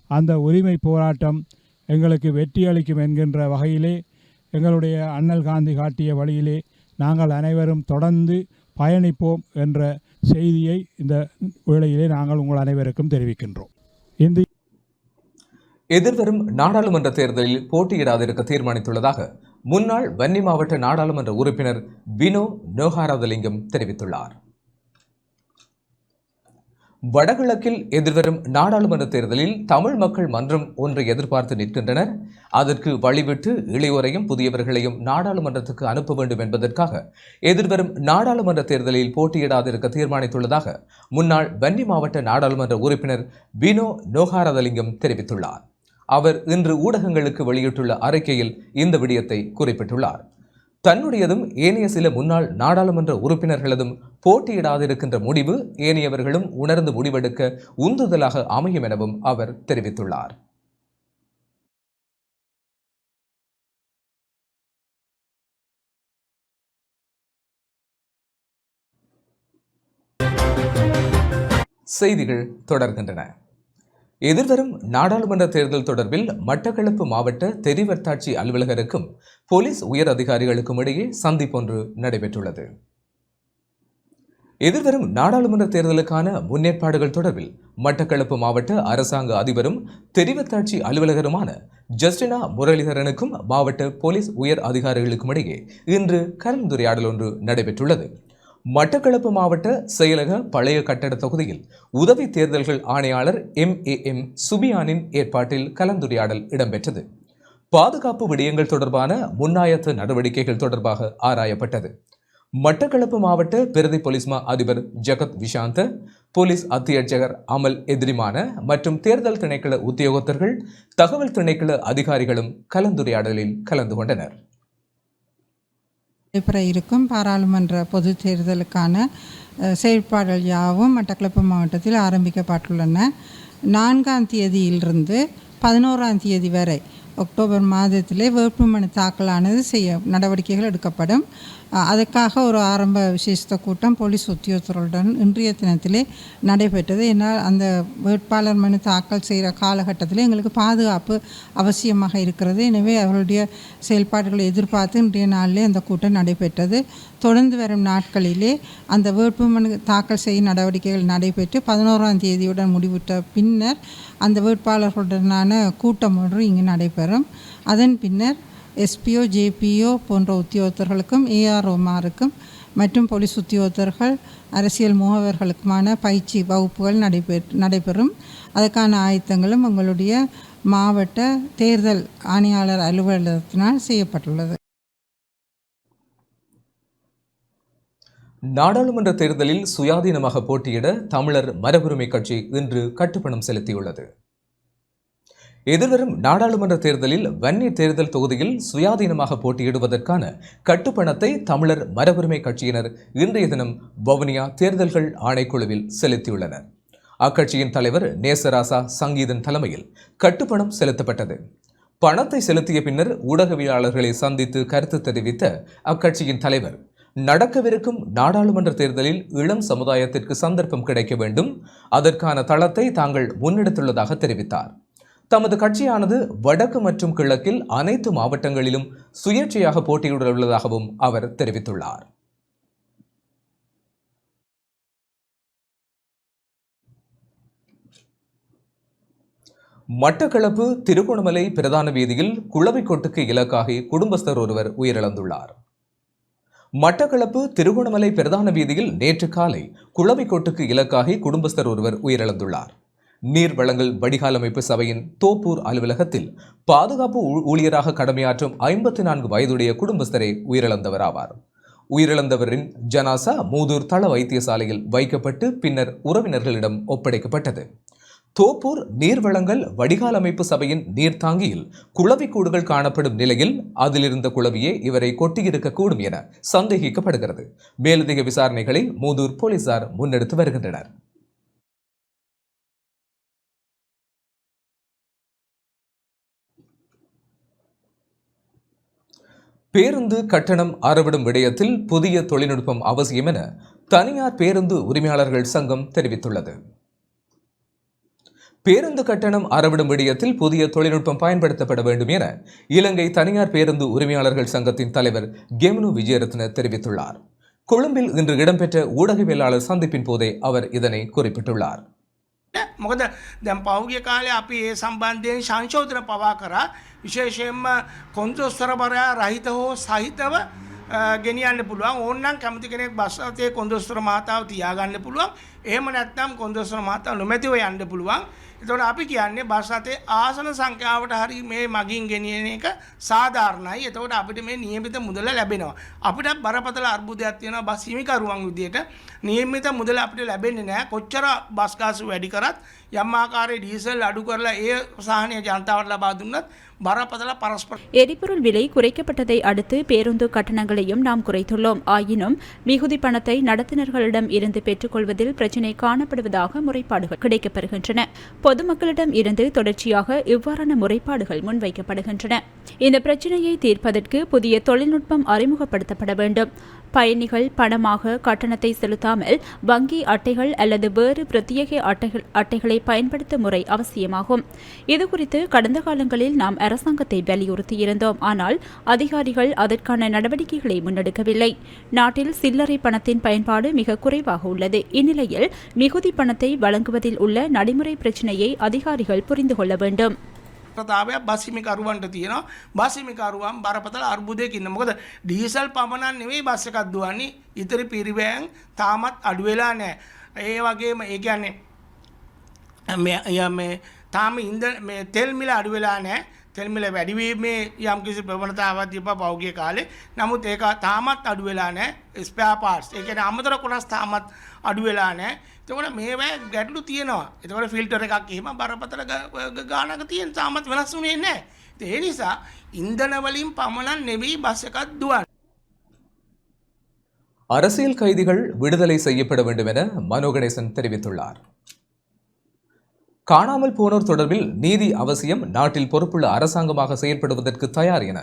அந்த உரிமை போராட்டம் எங்களுக்கு வெற்றி அளிக்கும் என்கின்ற வகையிலே எங்களுடைய அண்ணல் காந்தி காட்டிய வழியிலே நாங்கள் அனைவரும் தொடர்ந்து பயணிப்போம் என்ற செய்தியை இந்த வேளையிலே நாங்கள் உங்கள் அனைவருக்கும் தெரிவிக்கின்றோம். எதிர்வரும் நாடாளுமன்ற தேர்தலில் போட்டியிடாதிருக்க தீர்மானித்துள்ளதாக முன்னாள் வன்னி மாவட்ட நாடாளுமன்ற உறுப்பினர் வினோ நோகாராதலிங்கம் தெரிவித்துள்ளார். வடகிழக்கில் எதிர்வரும் நாடாளுமன்ற தேர்தலில் தமிழ் மக்கள் மன்றம் ஒன்றை எதிர்பார்த்து நிற்கின்றனர். அதற்கு வழிவிட்டு இளையோரையும் புதியவர்களையும் நாடாளுமன்றத்துக்கு அனுப்ப வேண்டும் என்பதற்காக எதிர்வரும் நாடாளுமன்ற தேர்தலில் போட்டியிடாதிருக்க தீர்மானித்துள்ளதாக முன்னாள் வன்னி மாவட்ட நாடாளுமன்ற உறுப்பினர் வினோ நோகாராதலிங்கம் தெரிவித்துள்ளார். அவர் இன்று ஊடகங்களுக்கு வெளியிட்டுள்ள அறிக்கையில் இந்த விடயத்தை குறிப்பிட்டுள்ளார். தன்னுடையதும் ஏனைய சில முன்னாள் நாடாளுமன்ற உறுப்பினர்களதும் போட்டியிடாதிருக்கின்ற முடிவு ஏனையவர்களும் உணர்ந்து முடிவெடுக்க உந்துதலாக அமையும் எனவும் அவர் தெரிவித்துள்ளார். செய்திகள் தொடர்கின்றன. எதிர்வரும் நாடாளுமன்ற தேர்தல் தொடர்பில் மட்டக்களப்பு மாவட்ட தெரிவத்தாட்சி அலுவலகருக்கும் போலீஸ் உயர் அதிகாரிகளுக்கும் இடையே சந்திப்பொன்று நடைபெற்றுள்ளது. எதிர்வரும் நாடாளுமன்ற தேர்தலுக்கான முன்னேற்பாடுகள் தொடர்பில் மட்டக்களப்பு மாவட்ட அரசாங்க அதிபரும் தெரிவத்தாட்சி அலுவலகருமான ஜஸ்டினா முரளிதரனுக்கும் மாவட்ட போலீஸ் உயர் அதிகாரிகளுக்கும் இடையே இன்று கலந்துரையாடல் ஒன்று நடைபெற்றுள்ளது. மட்டக்களப்பு மாவட்ட செயலக பழைய கட்டட தொகுதியில் உதவி தேர்தல்கள் ஆணையாளர் MAM சுபியானின் ஏற்பாட்டில் கலந்துரையாடல் இடம்பெற்றது. பாதுகாப்பு விடயங்கள் தொடர்பான முன்னாயத்த நடவடிக்கைகள் தொடர்பாக ஆராயப்பட்டது. மட்டக்களப்பு மாவட்ட பிரதி போலீஸ் மா அதிபர் ஜகத் விஷாந்த, போலீஸ் அத்தியட்சகர் அமல் எதிரிமான மற்றும் தேர்தல் திணைக்கள உத்தியோகத்தர்கள், தகவல் திணைக்கள அதிகாரிகளும் கலந்துரையாடலில் கலந்து கொண்டனர். இருக்கும் பாராளுமன்ற பொது தேர்தலுக்கான செயற்பாடுகள் யாவும் மட்டக்களப்பு மாவட்டத்தில் ஆரம்பிக்கப்பட்டுள்ளன. 4ஆம் தேதியிலிருந்து 11ஆம் தேதி வரை அக்டோபர் மாதத்திலே வேட்புமனு தாக்கலானது நடவடிக்கைகள் எடுக்கப்படும். அதற்காக ஒரு ஆரம்ப விசேஷ கூட்டம் போலீஸ் உத்தியோகத்தர்களுடன் இன்றைய தினத்திலே நடைபெற்றது. ஏன்னால் அந்த வேட்பாளர் மனு தாக்கல் செய்கிற காலகட்டத்தில் எங்களுக்கு பாதுகாப்பு அவசியமாக இருக்கிறது. எனவே அவர்களுடைய செயல்பாடுகளை எதிர்பார்த்து இன்றைய நாளிலே அந்த கூட்டம் நடைபெற்றது. தொடர்ந்து வரும் நாட்களிலே அந்த வேட்புமனு தாக்கல் செய்யும் நடவடிக்கைகள் நடைபெற்று 11ஆம் தேதியுடன் முடிவிட்ட பின்னர் அந்த வேட்பாளர்களுடனான கூட்டம் ஒன்று இங்கு நடைபெறும். அதன் பின்னர் SPO, JPO போன்ற உத்தியோகத்தர்களுக்கும் AROமாருக்கும் மற்றும் போலீஸ் உத்தியோகத்தர்கள், அரசியல் முகவர்களுக்குமான பயிற்சி வகுப்புகள் நடைபெறும். அதற்கான ஆயத்தங்களும் உங்களுடைய மாவட்ட தேர்தல் ஆணையாளர் அலுவலகத்தினால் செய்யப்பட்டுள்ளது. நாடாளுமன்ற தேர்தலில் சுயாதீனமாக போட்டியிட தமிழர் மரபுரிமை கட்சி இன்று கட்டுப்பணம் செலுத்தியுள்ளது. எதிர்வரும் நாடாளுமன்ற தேர்தலில் வன்னி தேர்தல் தொகுதியில் சுயாதீனமாக போட்டியிடுவதற்கான கட்டுப்பணத்தை தமிழர் மரபுரிமை கட்சியினர் இன்றைய தினம் வவுனியா தேர்தல்கள் ஆணைக்குழுவில் செலுத்தியுள்ளனர். அக்கட்சியின் தலைவர் நேசராசா சங்கீதன் தலைமையில் கட்டுப்பணம் செலுத்தப்பட்டது. பணத்தை செலுத்திய பின்னர் ஊடகவியலாளர்களை சந்தித்து கருத்து தெரிவித்த அக்கட்சியின் தலைவர், நடக்கவிருக்கும் நாடாளுமன்ற தேர்தலில் இளம் சமுதாயத்திற்கு சந்தர்ப்பம் கிடைக்க வேண்டும், அதற்கான தளத்தை தாங்கள் முன்னெடுத்துள்ளதாக தெரிவித்தார். தமது கட்சியானது வடக்கு மற்றும் கிழக்கில் அனைத்து மாவட்டங்களிலும் சுயேட்சையாக போட்டியிட உள்ளதாகவும் அவர் தெரிவித்துள்ளார். மட்டக்களப்பு திருகோணமலை பிரதான வீதியில் குளவிக்கொட்டுக்கு இலக்காகி குடும்பஸ்தர் ஒருவர் உயிரிழந்துள்ளார். மட்டக்களப்பு திருகோணமலை பிரதான வீதியில் நேற்று காலை குளவிக்கொட்டுக்கு இலக்காகி குடும்பஸ்தர் ஒருவர் உயிரிழந்துள்ளார். நீர் வழங்கல் வடிகால் அமைப்பு சபையின் தோப்பூர் அலுவலகத்தில் பாதுகாப்பு ஊழியராக கடமையாற்றும் 54 வயதுடைய குடும்பஸ்தரே உயிரிழந்தவர் ஆவார். உயிரிழந்தவரின் ஜனாசா மூதூர் தள வைத்தியசாலையில் வைக்கப்பட்டு பின்னர் உறவினர்களிடம் ஒப்படைக்கப்பட்டது. தோப்பூர் நீர் வழங்கல் வடிகால் அமைப்பு சபையின் நீர்த்தாங்கியில் குளவிக்கூடுகள் காணப்படும் நிலையில் அதிலிருந்த குளவியே இவரை கொட்டியிருக்கக்கூடும் என சந்தேகிக்கப்படுகிறது. மேலதிக விசாரணைகளை மூதூர் போலீசார் முன்னெடுத்து வருகின்றனர். பேருந்து கட்டணம் அறவிடும் விடயத்தில் புதிய தொழில்நுட்பம் அவசியம் என தனியார் பேருந்து உரிமையாளர்கள் சங்கம் தெரிவித்துள்ளது. பேருந்து கட்டணம் அறவிடும் விடயத்தில் புதிய தொழில்நுட்பம் பயன்படுத்தப்பட வேண்டும் என இலங்கை தனியார் பேருந்து உரிமையாளர்கள் சங்கத்தின் தலைவர் கெமனு விஜயரத்ன தெரிவித்துள்ளார். கொழும்பில் இன்று இடம்பெற்ற ஊடகவியலாளர் சந்திப்பின் போதே அவர் இதனை குறிப்பிட்டுள்ளார். මොකද දැන් පෞගිය කාලේ අපි ඒ සම්බන්ධයෙන් සංශෝධන පවා කරා විශේෂයෙන්ම කොන්දොස්තරවරයා රහිත හෝ සහිතව ගෙනියන්න පුළුවන්. ඕනනම් කැමති කෙනෙක් බස් රථයේ කොන්දොස්තර මහතාව තියාගන්න පුළුවන්. එහෙම නැත්නම් කොන්දොස්තර මහතාව නොමැතිව යන්න පුළුවන්. එතකොට අපි කියන්නේ බස් රථයේ ආසන සංඛ්‍යාවට හරි මේ මගින් ගෙනියන එක සාධාරණයි. එතකොට අපිට මේ නියමිත මුදල ලැබෙනවා. අපිට බරපතල අර්බුදයක් තියෙනවා බස් හිමිකරුවන් විදියට. නියමිත මුදල අපිට ලැබෙන්නේ නැහැ. කොච්චර බස් ගාස්තු වැඩි කරත් යම් ආකාරයේ ඩීසල් අඩු කරලා ඒ සාහනය ජනතාවට ලබා දුන්නත් බරපතල පරස්පර எரிபொருள் விலை குறைக்கப்பட்டதை அடுத்து பேருந்து கட்டணங்களையும் நாம் குறைத்துள்ளோம். ஆயினும் மிகுதி பணத்தை நடத்துனர்களிடம் இருந்து பெற்றுக்கொள்வதில் பிரச்சினை காணப்படுவதாக முறைப்பாடுகள் கிடைக்கப்பெறுகின்றன. பொதுமக்களிடம் இருந்து தொடர்ச்சியாக இவ்வாறான முறைப்பாடுகள் முன்வைக்கப்படுகின்றன. இந்த பிரச்சினையை தீர்ப்பதற்கு புதிய தொழில்நுட்பம் அறிமுகப்படுத்தப்பட வேண்டும். பயணிகள் பணமாக கட்டணத்தை செலுத்தாமல் வங்கி அட்டைகள் அல்லது வேறு பிரத்யேக அட்டைகளை பயன்படுத்தும் முறை அவசியமாகும். இதுகுறித்து கடந்த காலங்களில் நாம் அரசாங்கத்தை வலியுறுத்தியிருந்தோம். ஆனால் அதிகாரிகள் அதற்கான நடவடிக்கைகளை முன்னெடுக்கவில்லை. நாட்டில் சில்லறை பணத்தின் பயன்பாடு மிக குறைவாக உள்ளது. இந்நிலையில் மிகுதி பணத்தை வழங்குவதில் உள்ள நடைமுறை பிரச்சினையை அதிகாரிகள் புரிந்து கொள்ள வேண்டும். ප්‍රතාවයක් බස්හිමිකරුවන්ට තියෙනවා. බස්හිමිකරුවන් බරපතල අර්බුදයක ඉන්න. මොකද ඩීසල් පමණක් නෙවෙයි බස් එකක් දුවන්නේ. ඉතිරි පිරිවැයන් තාමත් අඩු වෙලා නැහැ. ඒ වගේම ඒ කියන්නේ මේ තාම මේ තෙල් මිල අඩු වෙලා නැහැ. තෙල් මිල වැඩිවීමේ යම්කිසි ප්‍රවණතාවක් තිබ්බා පෞද්ගලික කාලේ. නමුත් ඒක තාමත් අඩු වෙලා නැහැ. ස්පෙයා පාර්ට්ස් ඒ කියන්නේ අමතර කොටස් තාමත් අඩු වෙලා නැහැ. එතකොට මේවා ගැටලු තියෙනවා. එතකොට ෆිල්ටර් එකක් එහෙම බරපතල ගානක තියෙන තාමත් වෙනස් වුණේ නැහැ. ඒ නිසා ඉන්ධන වලින් පමණක් නෙවෙයි බස් එකක් දුවන්නේ. அரசியல் கைதிகள் விடுதலை செய்யப்பட வேண்டும் என மனோ கணேசன் தெரிவித்துள்ளார். காணாமல் போனோர் தொடர்பில் நீதி அவசியம், நாட்டில் பொறுப்புள்ள அரசாங்கமாக செயல்படுவதற்கு தயார் என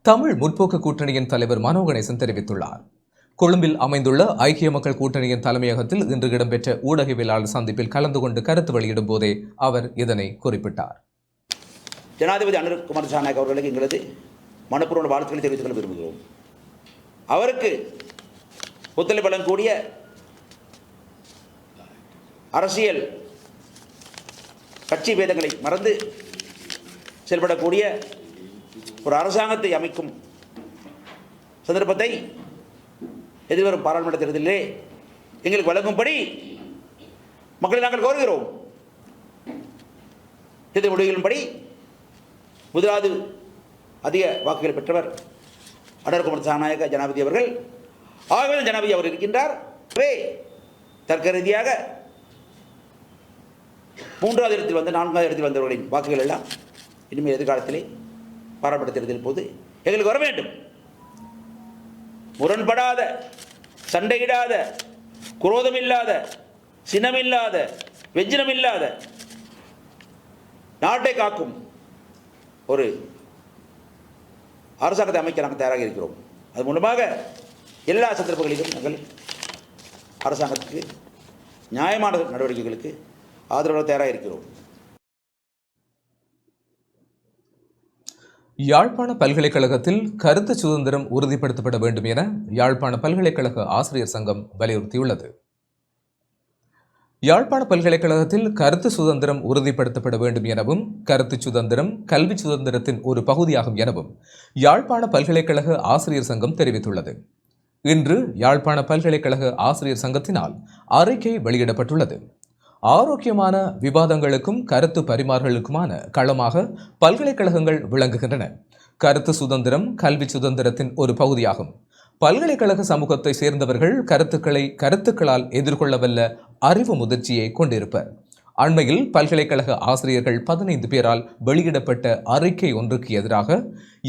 தமிழ் முற்போக்கு கூட்டணியின் தலைவர் மனோ கணேசன் தெரிவித்துள்ளார். கொழும்பில் அமைந்துள்ள ஐக்கிய மக்கள் கூட்டணியின் தலைமையகத்தில் இன்று இடம்பெற்ற ஊடகவியலாளர் சந்திப்பில் கலந்து கொண்டு கருத்து வெளியிடும் போதே அவர் இதனை குறிப்பிட்டார். ஜனாதிபதி அனுர் குமார் திசாநாயக் அவர்களுக்கு எங்களது மனப்பூர்வ வாழ்த்துக்களை தெரிவித்துக் கொள்ள விரும்புகிறோம். அவருக்கு ஒத்துழைப்பு வழங்கக்கூடிய அரசியல் கட்சி பேதங்களை மறந்து செயல்படக்கூடிய ஒரு அரசாங்கத்தை அமைக்கும் சந்தர்ப்பத்தை எதிர்வரும் பாராளுமன்ற தேர்தலிலே எங்களுக்கு வழங்கும்படி மக்களை நாங்கள் கோருகிறோம். தேர்தல் முடிவுகளின்படி முதலாவது அதிக வாக்குகள் பெற்றவர் அனுர் குமார் திசாநாயக்க ஜனாதிபதி அவர்கள். ஆகவே ஜனாதிபதி அவர் இருக்கின்றார். தர்க்க ரீதியாக 3வது இடத்தில் வந்து 4வது இடத்தில் வந்தவர்களின் வாக்குகள் எல்லாம் இனிமேல் எதிர்காலத்திலே பாராளுமன்ற தேர்தலின் போது எங்களுக்கு வர வேண்டும். முரண்படாத, சண்டையிடாத, குரோதமில்லாத, சினமில்லாத, வெஞ்சினமில்லாத நாட்டை காக்கும் ஒரு அரசாங்கத்தை அமைக்க நாங்கள் தயாராக இருக்கிறோம். அது மூலமாக எல்லா சந்தர்ப்பங்களிலும் நாங்கள் அரசாங்கத்துக்கு நியாயமான நடவடிக்கைகளுக்கு ஆதரவாக தயாராக இருக்கிறோம். யாழ்ப்பாண பல்கலைக்கழகத்தில் கருத்து சுதந்திரம் உறுதிப்படுத்தப்பட வேண்டும் என யாழ்ப்பாண பல்கலைக்கழக ஆசிரியர் சங்கம் வலியுறுத்தியுள்ளது. யாழ்ப்பாண பல்கலைக்கழகத்தில் கருத்து சுதந்திரம் உறுதிப்படுத்தப்பட வேண்டும் எனவும் கருத்து சுதந்திரம் கல்வி சுதந்திரத்தின் ஒரு பகுதியாகும் எனவும் யாழ்ப்பாண பல்கலைக்கழக ஆசிரியர் சங்கம் தெரிவித்துள்ளது. இன்று யாழ்ப்பாண பல்கலைக்கழக ஆசிரியர் சங்கத்தினால் அறிக்கை வெளியிடப்பட்டுள்ளது. ஆரோக்கியமான விவாதங்களுக்கும் கருத்து பரிமாறலுக்குமான களமாக பல்கலைக்கழகங்கள் விளங்குகின்றன. கருத்து சுதந்திரம் கல்வி சுதந்திரத்தின் ஒரு பகுதியாகும். பல்கலைக்கழக சமூகத்தை சேர்ந்தவர்கள் கருத்துக்களால் எதிர்கொள்ளவல்ல அறிவு முதிர்ச்சியை கொண்டிருப்பர். அண்மையில் பல்கலைக்கழக ஆசிரியர்கள் 15 பேரால் வெளியிடப்பட்ட அறிக்கை ஒன்றுக்கு எதிராக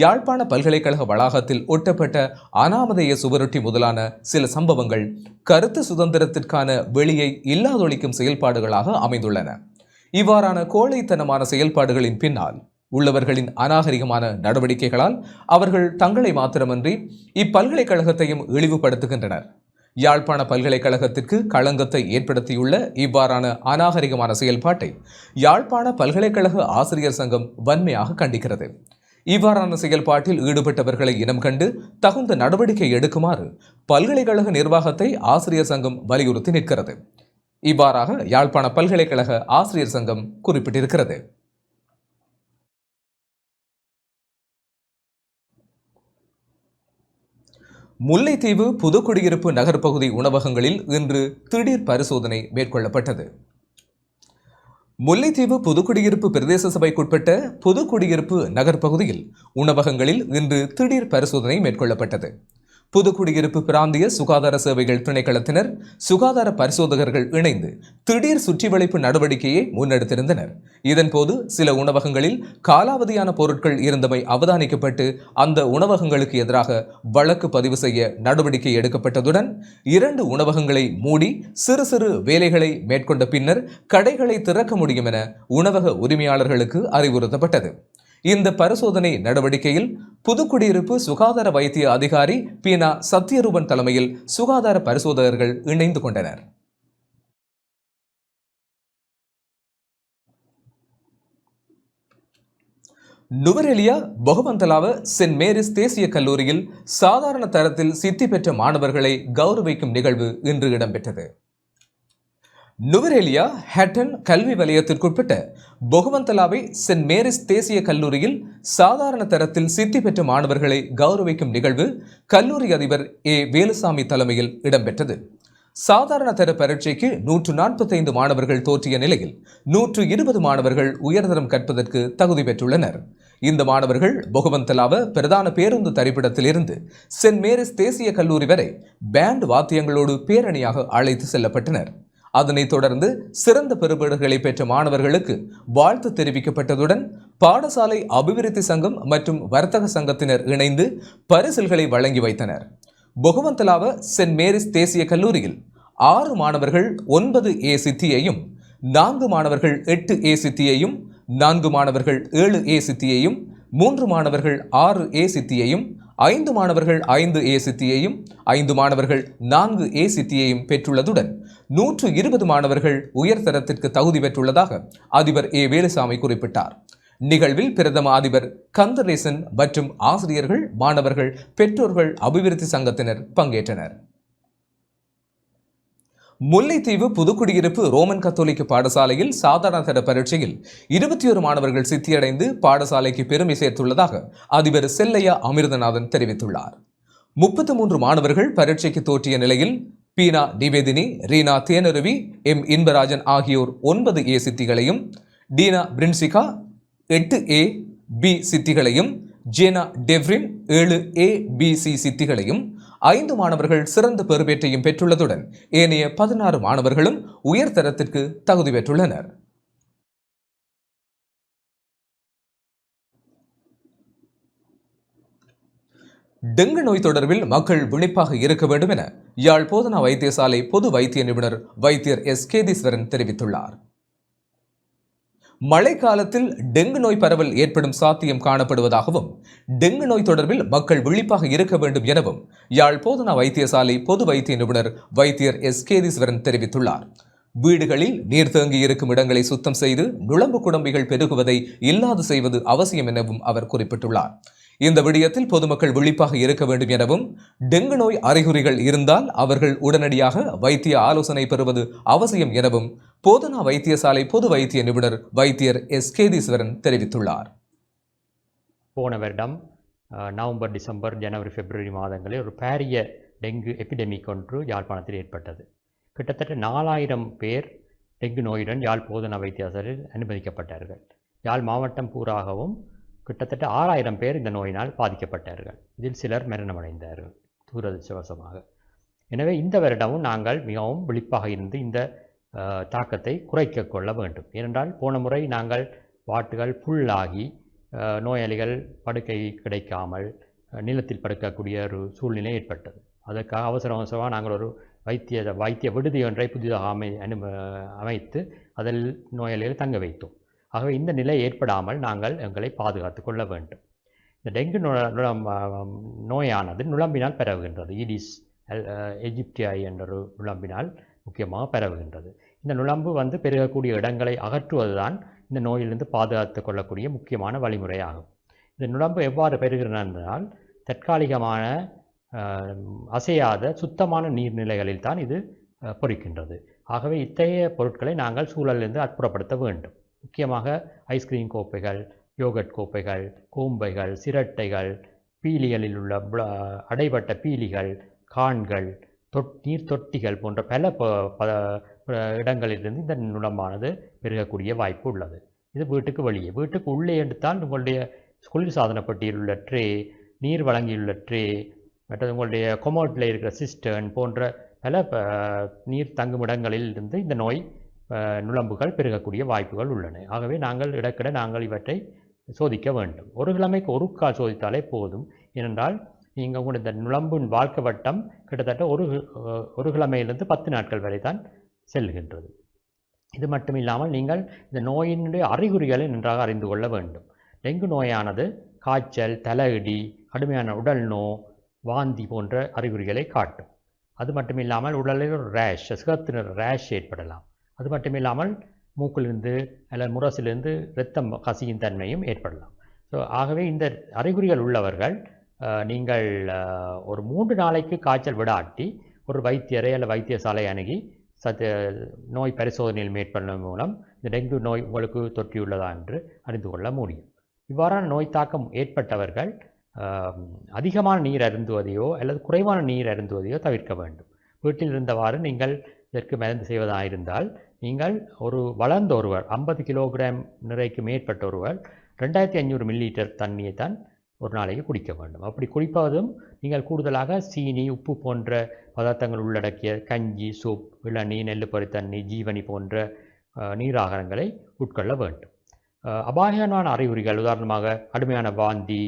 யாழ்ப்பாண பல்கலைக்கழக வளாகத்தில் ஒட்டப்பட்ட அனாமதேய சுவரொட்டி முதலான சில சம்பவங்கள் கருத்து சுதந்திரத்திற்கான வெளியை இல்லாதொழிக்கும் செயல்பாடுகளாக அமைந்துள்ளன. இவ்வாறான கோழைத்தனமான செயல்பாடுகளின் பின்னால் உள்ளவர்களின் அநாகரிகமான நடவடிக்கைகளால் அவர்கள் தங்களை மாத்திரமன்றி இப்பல்கலைக்கழகத்தையும் இழிவுபடுத்துகின்றனர். யாழ்ப்பாண பல்கலைக்கழகத்திற்கு களங்கத்தை ஏற்படுத்தியுள்ள இவ்வாறான அநாகரிகமான செயல்பாட்டை யாழ்ப்பாண பல்கலைக்கழக ஆசிரியர் சங்கம் வன்மையாக கண்டிக்கிறது. இவ்வாறான செயல்பாட்டில் ஈடுபட்டவர்களை இனம் கண்டு தகுந்த நடவடிக்கை எடுக்குமாறு பல்கலைக்கழக நிர்வாகத்தை ஆசிரியர் சங்கம் வலியுறுத்தி நிற்கிறது. இவ்வாறாக யாழ்ப்பாண பல்கலைக்கழக ஆசிரியர் சங்கம் குறிப்பிட்டிருக்கிறது. முல்லைத்தீவு புதுக்குடியிருப்பு நகர்ப்பகுதி உணவகங்களில் இன்று திடீர் பரிசோதனை மேற்கொள்ளப்பட்டது. முல்லைத்தீவு புதுக்குடியிருப்பு பிரதேச சபைக்குட்பட்ட புதுக்குடியிருப்பு நகர்ப்பகுதியில் உணவகங்களில் இன்று திடீர் பரிசோதனை மேற்கொள்ளப்பட்டது. புதுக்குடியிருப்பு பிராந்திய சுகாதார சேவைகள் திணைக்களத்தினர் சுகாதார பரிசோதகர்கள் இணைந்து திடீர் சுற்றிவளைப்பு நடவடிக்கையை முன்னெடுத்திருந்தனர். இதன்போது சில உணவகங்களில் காலாவதியான பொருட்கள் இருந்தமை அவதானிக்கப்பட்டு அந்த உணவகங்களுக்கு எதிராக வழக்கு பதிவு செய்ய நடவடிக்கை எடுக்கப்பட்டதுடன் 2 உணவகங்களை மூடி சிறு சிறு வேலைகளை மேற்கொண்ட பின்னர் கடைகளை திறக்க முடியும் என உணவக உரிமையாளர்களுக்கு அறிவுறுத்தப்பட்டது. இந்த பரிசோதனை நடவடிக்கையில் புதுக்குடியிருப்பு சுகாதார வைத்திய அதிகாரி பீனா சத்யரூபன் தலைமையில் சுகாதார பரிசோதகர்கள் இணைந்து கொண்டனர். நுவரெலியா பொகவந்தலாவ சென்ட் மேரிஸ் தேசிய கல்லூரியில் சாதாரண தரத்தில் சித்தி பெற்ற மாணவர்களை கௌரவிக்கும் நிகழ்வு இன்று இடம்பெற்றது. நுவரெலியா ஹட்டன் கல்வி வலயத்திற்குட்பட்ட பொகவந்தலாவை சென்ட் மேரிஸ் தேசிய கல்லூரியில் சாதாரண தரத்தில் சித்தி பெற்ற மாணவர்களை கௌரவிக்கும் நிகழ்வு கல்லூரி அதிபர் ஏ வேலுசாமி தலைமையில் இடம்பெற்றது. சாதாரண தர பரீட்சைக்கு 145 மாணவர்கள் தோற்றிய நிலையில் 120 மாணவர்கள் உயர்தரம் கற்பதற்கு தகுதி பெற்றுள்ளனர். இந்த மாணவர்கள் பொகவந்தலாவ பிரதான பேருந்து தரிப்பிடத்தில் இருந்து சென்ட் மேரிஸ் தேசிய கல்லூரி வரை பேண்ட் வாத்தியங்களோடு பேரணியாக அழைத்து செல்லப்பட்டனர். அதனைத் தொடர்ந்து சிறந்த பெறுபேறுகளை பெற்ற மாணவர்களுக்கு வாழ்த்து தெரிவிக்கப்பட்டதுடன் பாடசாலை அபிவிருத்தி சங்கம் மற்றும் வர்த்தக சங்கத்தினர் இணைந்து பரிசில்களை வழங்கி வைத்தனர். பொகவந்தலாவ சென்ட் மேரிஸ் தேசிய கல்லூரியில் 6 மாணவர்கள் 9 A சித்தியையும் 4 மாணவர்கள் 8 A சித்தியையும் 4 மாணவர்கள் 7 A சித்தியையும் 3 மாணவர்கள் 6 A சித்தியையும் 5 மாணவர்கள் 5 A சித்தியையும் 5 மாணவர்கள் 4 A சித்தியையும் பெற்றுள்ளதுடன் 120 மாணவர்கள் உயர்தரத்திற்கு தகுதி பெற்றுள்ளதாக அதிபர் ஏ வேலுசாமி குறிப்பிட்டார். நிகழ்வில் பிரதம அதிபர் கந்தரேசன் மற்றும் ஆசிரியர்கள், மாணவர்கள், பெற்றோர்கள், அபிவிருத்தி சங்கத்தினர் பங்கேற்றனர். முல்லைத்தீவு புதுக்குடியிருப்பு ரோமன் கத்தோலிக்க பாடசாலையில் சாதாரண தர பரீட்சையில் 21 மாணவர்கள் சித்தியடைந்து பாடசாலைக்கு பெருமை சேர்த்துள்ளதாக அதிபர் செல்லையா அமிர்தநாதன் தெரிவித்துள்ளார். 33 மாணவர்கள் பரீட்சைக்கு தோற்றிய நிலையில் பீனா நிவேதினி, ரீனா தேனருவி, எம் இன்பராஜன் ஆகியோர் 9 A சித்திகளையும், Tina பிரின்சிகா 8 A B சித்திகளையும், ஜேனா டெவ்ரின் 7 A B C சித்திகளையும், 5 மாணவர்கள் சிறந்த பெறுபேற்றையும் பெற்றுள்ளதுடன் ஏனைய 16 மாணவர்களும் உயர்தரத்திற்கு தகுதி பெற்றுள்ளனர். டெங்கு நோய் தொடர்பில் மக்கள் விழிப்பாக இருக்க வேண்டும் என யாழ் போதனா வைத்தியசாலை பொது வைத்திய நிபுணர் வைத்தியர் எஸ் கேதீஸ்வரன் தெரிவித்துள்ளார். மழைக்காலத்தில் டெங்கு நோய் பரவல் ஏற்படும் சாத்தியம் காணப்படுவதாகவும் டெங்கு நோய் தொடர்பில் மக்கள் விழிப்பாக இருக்க வேண்டும் எனவும் யாழ் போதனா வைத்தியசாலை பொது வைத்திய நிபுணர் வைத்தியர் எஸ் கேதீஸ்வரன் தெரிவித்துள்ளார். வீடுகளில் நீர் தேங்கி இருக்கும் இடங்களை சுத்தம் செய்து நுளம்பு குடம்பிகள் பெருகுவதை இல்லாது செய்வது அவசியம் எனவும் அவர் குறிப்பிட்டுள்ளார். இந்த விடயத்தில் பொதுமக்கள் விழிப்பாக இருக்க வேண்டும் எனவும் டெங்கு நோய் அறிகுறிகள் இருந்தால் அவர்கள் உடனடியாக வைத்திய ஆலோசனை பெறுவது அவசியம் எனவும் போதனா வைத்தியசாலை பொது வைத்திய நிபுணர் வைத்தியர் எஸ் கேதீஸ்வரன் தெரிவித்துள்ளார். போன வருடம் நவம்பர், டிசம்பர், ஜனவரி, பிப்ரவரி மாதங்களில் ஒரு பாரிய டெங்கு எபிடெமிக் ஒன்று யாழ்ப்பாணத்தில் ஏற்பட்டது. கிட்டத்தட்ட 4000 பேர் டெங்கு நோயுடன் யாழ் போதனா வைத்தியசாலையில் அனுமதிக்கப்பட்டார்கள். யாழ் மாவட்டம் பூராகவும் கிட்டத்தட்ட 6000 பேர் இந்த நோயினால் பாதிக்கப்பட்டார்கள். இதில் சிலர் மரணமடைந்தார்கள் துரதிர்ஷ்டவசமாக. எனவே இந்த வருடமும் நாங்கள் மிகவும் விழிப்பாக இருந்து இந்த தாக்கத்தை குறைக்க கொள்ள வேண்டும். ஏனென்றால் போன முறை நாங்கள் வாட்டுகள் ஃபுல்லாகி நோயாளிகள் படுக்கை கிடைக்காமல் நிலத்தில் படுக்கக்கூடிய ஒரு சூழ்நிலை ஏற்பட்டது. அதற்காக அவசரமாக நாங்கள் ஒரு வைத்திய விடுதி ஒன்றை புதிதாக அமைத்து அதில் நோயாளிகள் தங்க வைத்தோம். ஆகவே இந்த நிலை ஏற்படாமல் நாங்கள் எங்களை பாதுகாத்து கொள்ள வேண்டும். இந்த டெங்கு நோயானது நுளம்பினால் பரவுகின்றது. ஈடிஸ் எஜிப்டியாய் என்ற ஒரு நுளம்பினால் முக்கியமாக பரவுகின்றது. இந்த நுளம்பு பெருகக்கூடிய இடங்களை அகற்றுவதுதான் இந்த நோயிலிருந்து பாதுகாத்து கொள்ளக்கூடிய முக்கியமான வழிமுறையாகும். இந்த நுளம்பு எவ்வாறு பெறுகிறது என்றால் தற்காலிகமான அசையாத சுத்தமான நீர்நிலைகளில் தான் இது பொறிக்கின்றது. ஆகவே இத்தகைய பொருட்களை நாங்கள் சூழலிலிருந்து அப்புறப்படுத்த வேண்டும். முக்கியமாக ஐஸ்கிரீம் கோப்பைகள், யோகட் கோப்பைகள், கோம்பைகள், சிரட்டைகள், பீலிகளில் உள்ள அடைபட்ட பீலிகள், கான்கள், நீர் தொட்டிகள் போன்ற பல இடங்களிலிருந்து இந்த நுளம்பானது பெருகக்கூடிய வாய்ப்பு உள்ளது. இது வீட்டுக்கு வெளியே. வீட்டுக்கு உள்ளே எடுத்தால் உங்களுடைய குளிர்சாதன பெட்டியில் உள்ள ட்ரே, நீர் வழங்கியுள்ள ட்ரே, மற்றது உங்களுடைய கொமோட்டில் இருக்கிற சிஸ்டர்ன் போன்ற பல நீர் தங்கும் இடங்களில் இருந்து இந்த நோய் நுளம்புகள் பெருகக்கூடிய வாய்ப்புகள் உள்ளன. ஆகவே நாங்கள் நாங்கள் இவற்றை சோதிக்க வேண்டும். ஒரு கிழமைக்கு ஒரு கால் சோதித்தாலே போதும். ஏனென்றால் நீங்கள் உங்களுடைய இந்த நுளம்பின் வாழ்க்கை வட்டம் கிட்டத்தட்ட ஒரு கிழமையிலிருந்து 10 நாட்கள் வரை தான் செல்கின்றது. இது மட்டும் இல்லாமல் நீங்கள் இந்த நோயினுடைய அறிகுறிகளை நன்றாக அறிந்து கொள்ள வேண்டும். டெங்கு நோயானது காய்ச்சல், தலையிடி, கடுமையான உடல் நோய், வாந்தி போன்ற அறிகுறிகளை காட்டும். அது மட்டுமில்லாமல் உடலில் ஒரு ரேஷ், சிகப்பு நிற ரேஷ் ஏற்படலாம். அது மட்டுமில்லாமல் மூக்கிலிருந்து அல்லது முரசிலிருந்து இரத்தம் கசியும் தன்மையும் ஏற்படலாம். ஸோ ஆகவே இந்த அறிகுறிகள் உள்ளவர்கள் நீங்கள் ஒரு 3 நாளைக்கு காய்ச்சல் விடாட்டி ஒரு வைத்தியரை அல்லது வைத்தியசாலை அணுகி நோய் பரிசோதனையில் மேற்கொள்வதன் மூலம் இந்த டெங்கு நோய் உங்களுக்கு தொற்றியுள்ளதா என்று அறிந்து கொள்ள முடியும். இவ்வாறான நோய் தாக்கம் ஏற்பட்டவர்கள் அதிகமான நீர் அருந்துவதையோ அல்லது குறைவான நீர் அருந்துவதையோ தவிர்க்க வேண்டும். வீட்டில் இருந்தவாறு நீங்கள் இதற்கு மருந்து செய்வதாக இருந்தால் நீங்கள் ஒரு வளர்ந்த ஒருவர் 50 கிலோகிராம் நிறைக்கு மேற்பட்ட ஒருவர் 2500 மில்லிலிட்டர் தண்ணியை தான் ஒரு நாளைக்கு குடிக்க வேண்டும். அப்படி குடிப்பதும் நீங்கள் கூடுதலாக சீனி, உப்பு போன்ற பதார்த்தங்கள் உள்ளடக்கிய கஞ்சி, சூப், இளநீர், நெல்லுப்பறி தண்ணி, ஜீவனி போன்ற நீராகாரங்களை உட்கொள்ள வேண்டும். அபாயமான அறிகுறிகள் உதாரணமாக கடுமையான வாந்தி,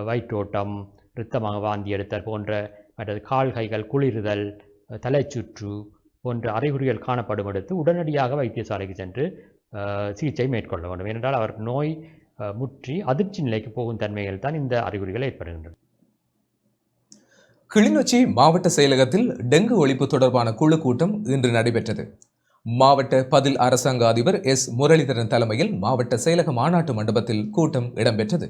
வயிற்றோட்டம், இரத்தமாக வாந்தி எடுத்தல் போன்ற மற்றது கால் கைகள் குளிர்தல், தலைச்சுற்று போன்ற அறிகுறிகள் காணப்படும் எடுத்து உடனடியாக வைத்தியசாலைக்கு சென்று சிகிச்சை மேற்கொள்ள வேண்டும். ஏனென்றால் அவர் நோய் முற்றி அதிர்ச்சி நிலைக்கு போகும் தன்மைகள் தான் இந்த அறிகுறிகள் ஏற்படுகின்றன. கிளிநொச்சி மாவட்ட செயலகத்தில் டெங்கு ஒழிப்பு தொடர்பான குழு கூட்டம் இன்று நடைபெற்றது. மாவட்ட பதில் அரசாங்க அதிபர் எஸ். முரளிதரன் தலைமையில் மாவட்ட செயலக மாநாட்டு மண்டபத்தில் கூட்டம் இடம்பெற்றது.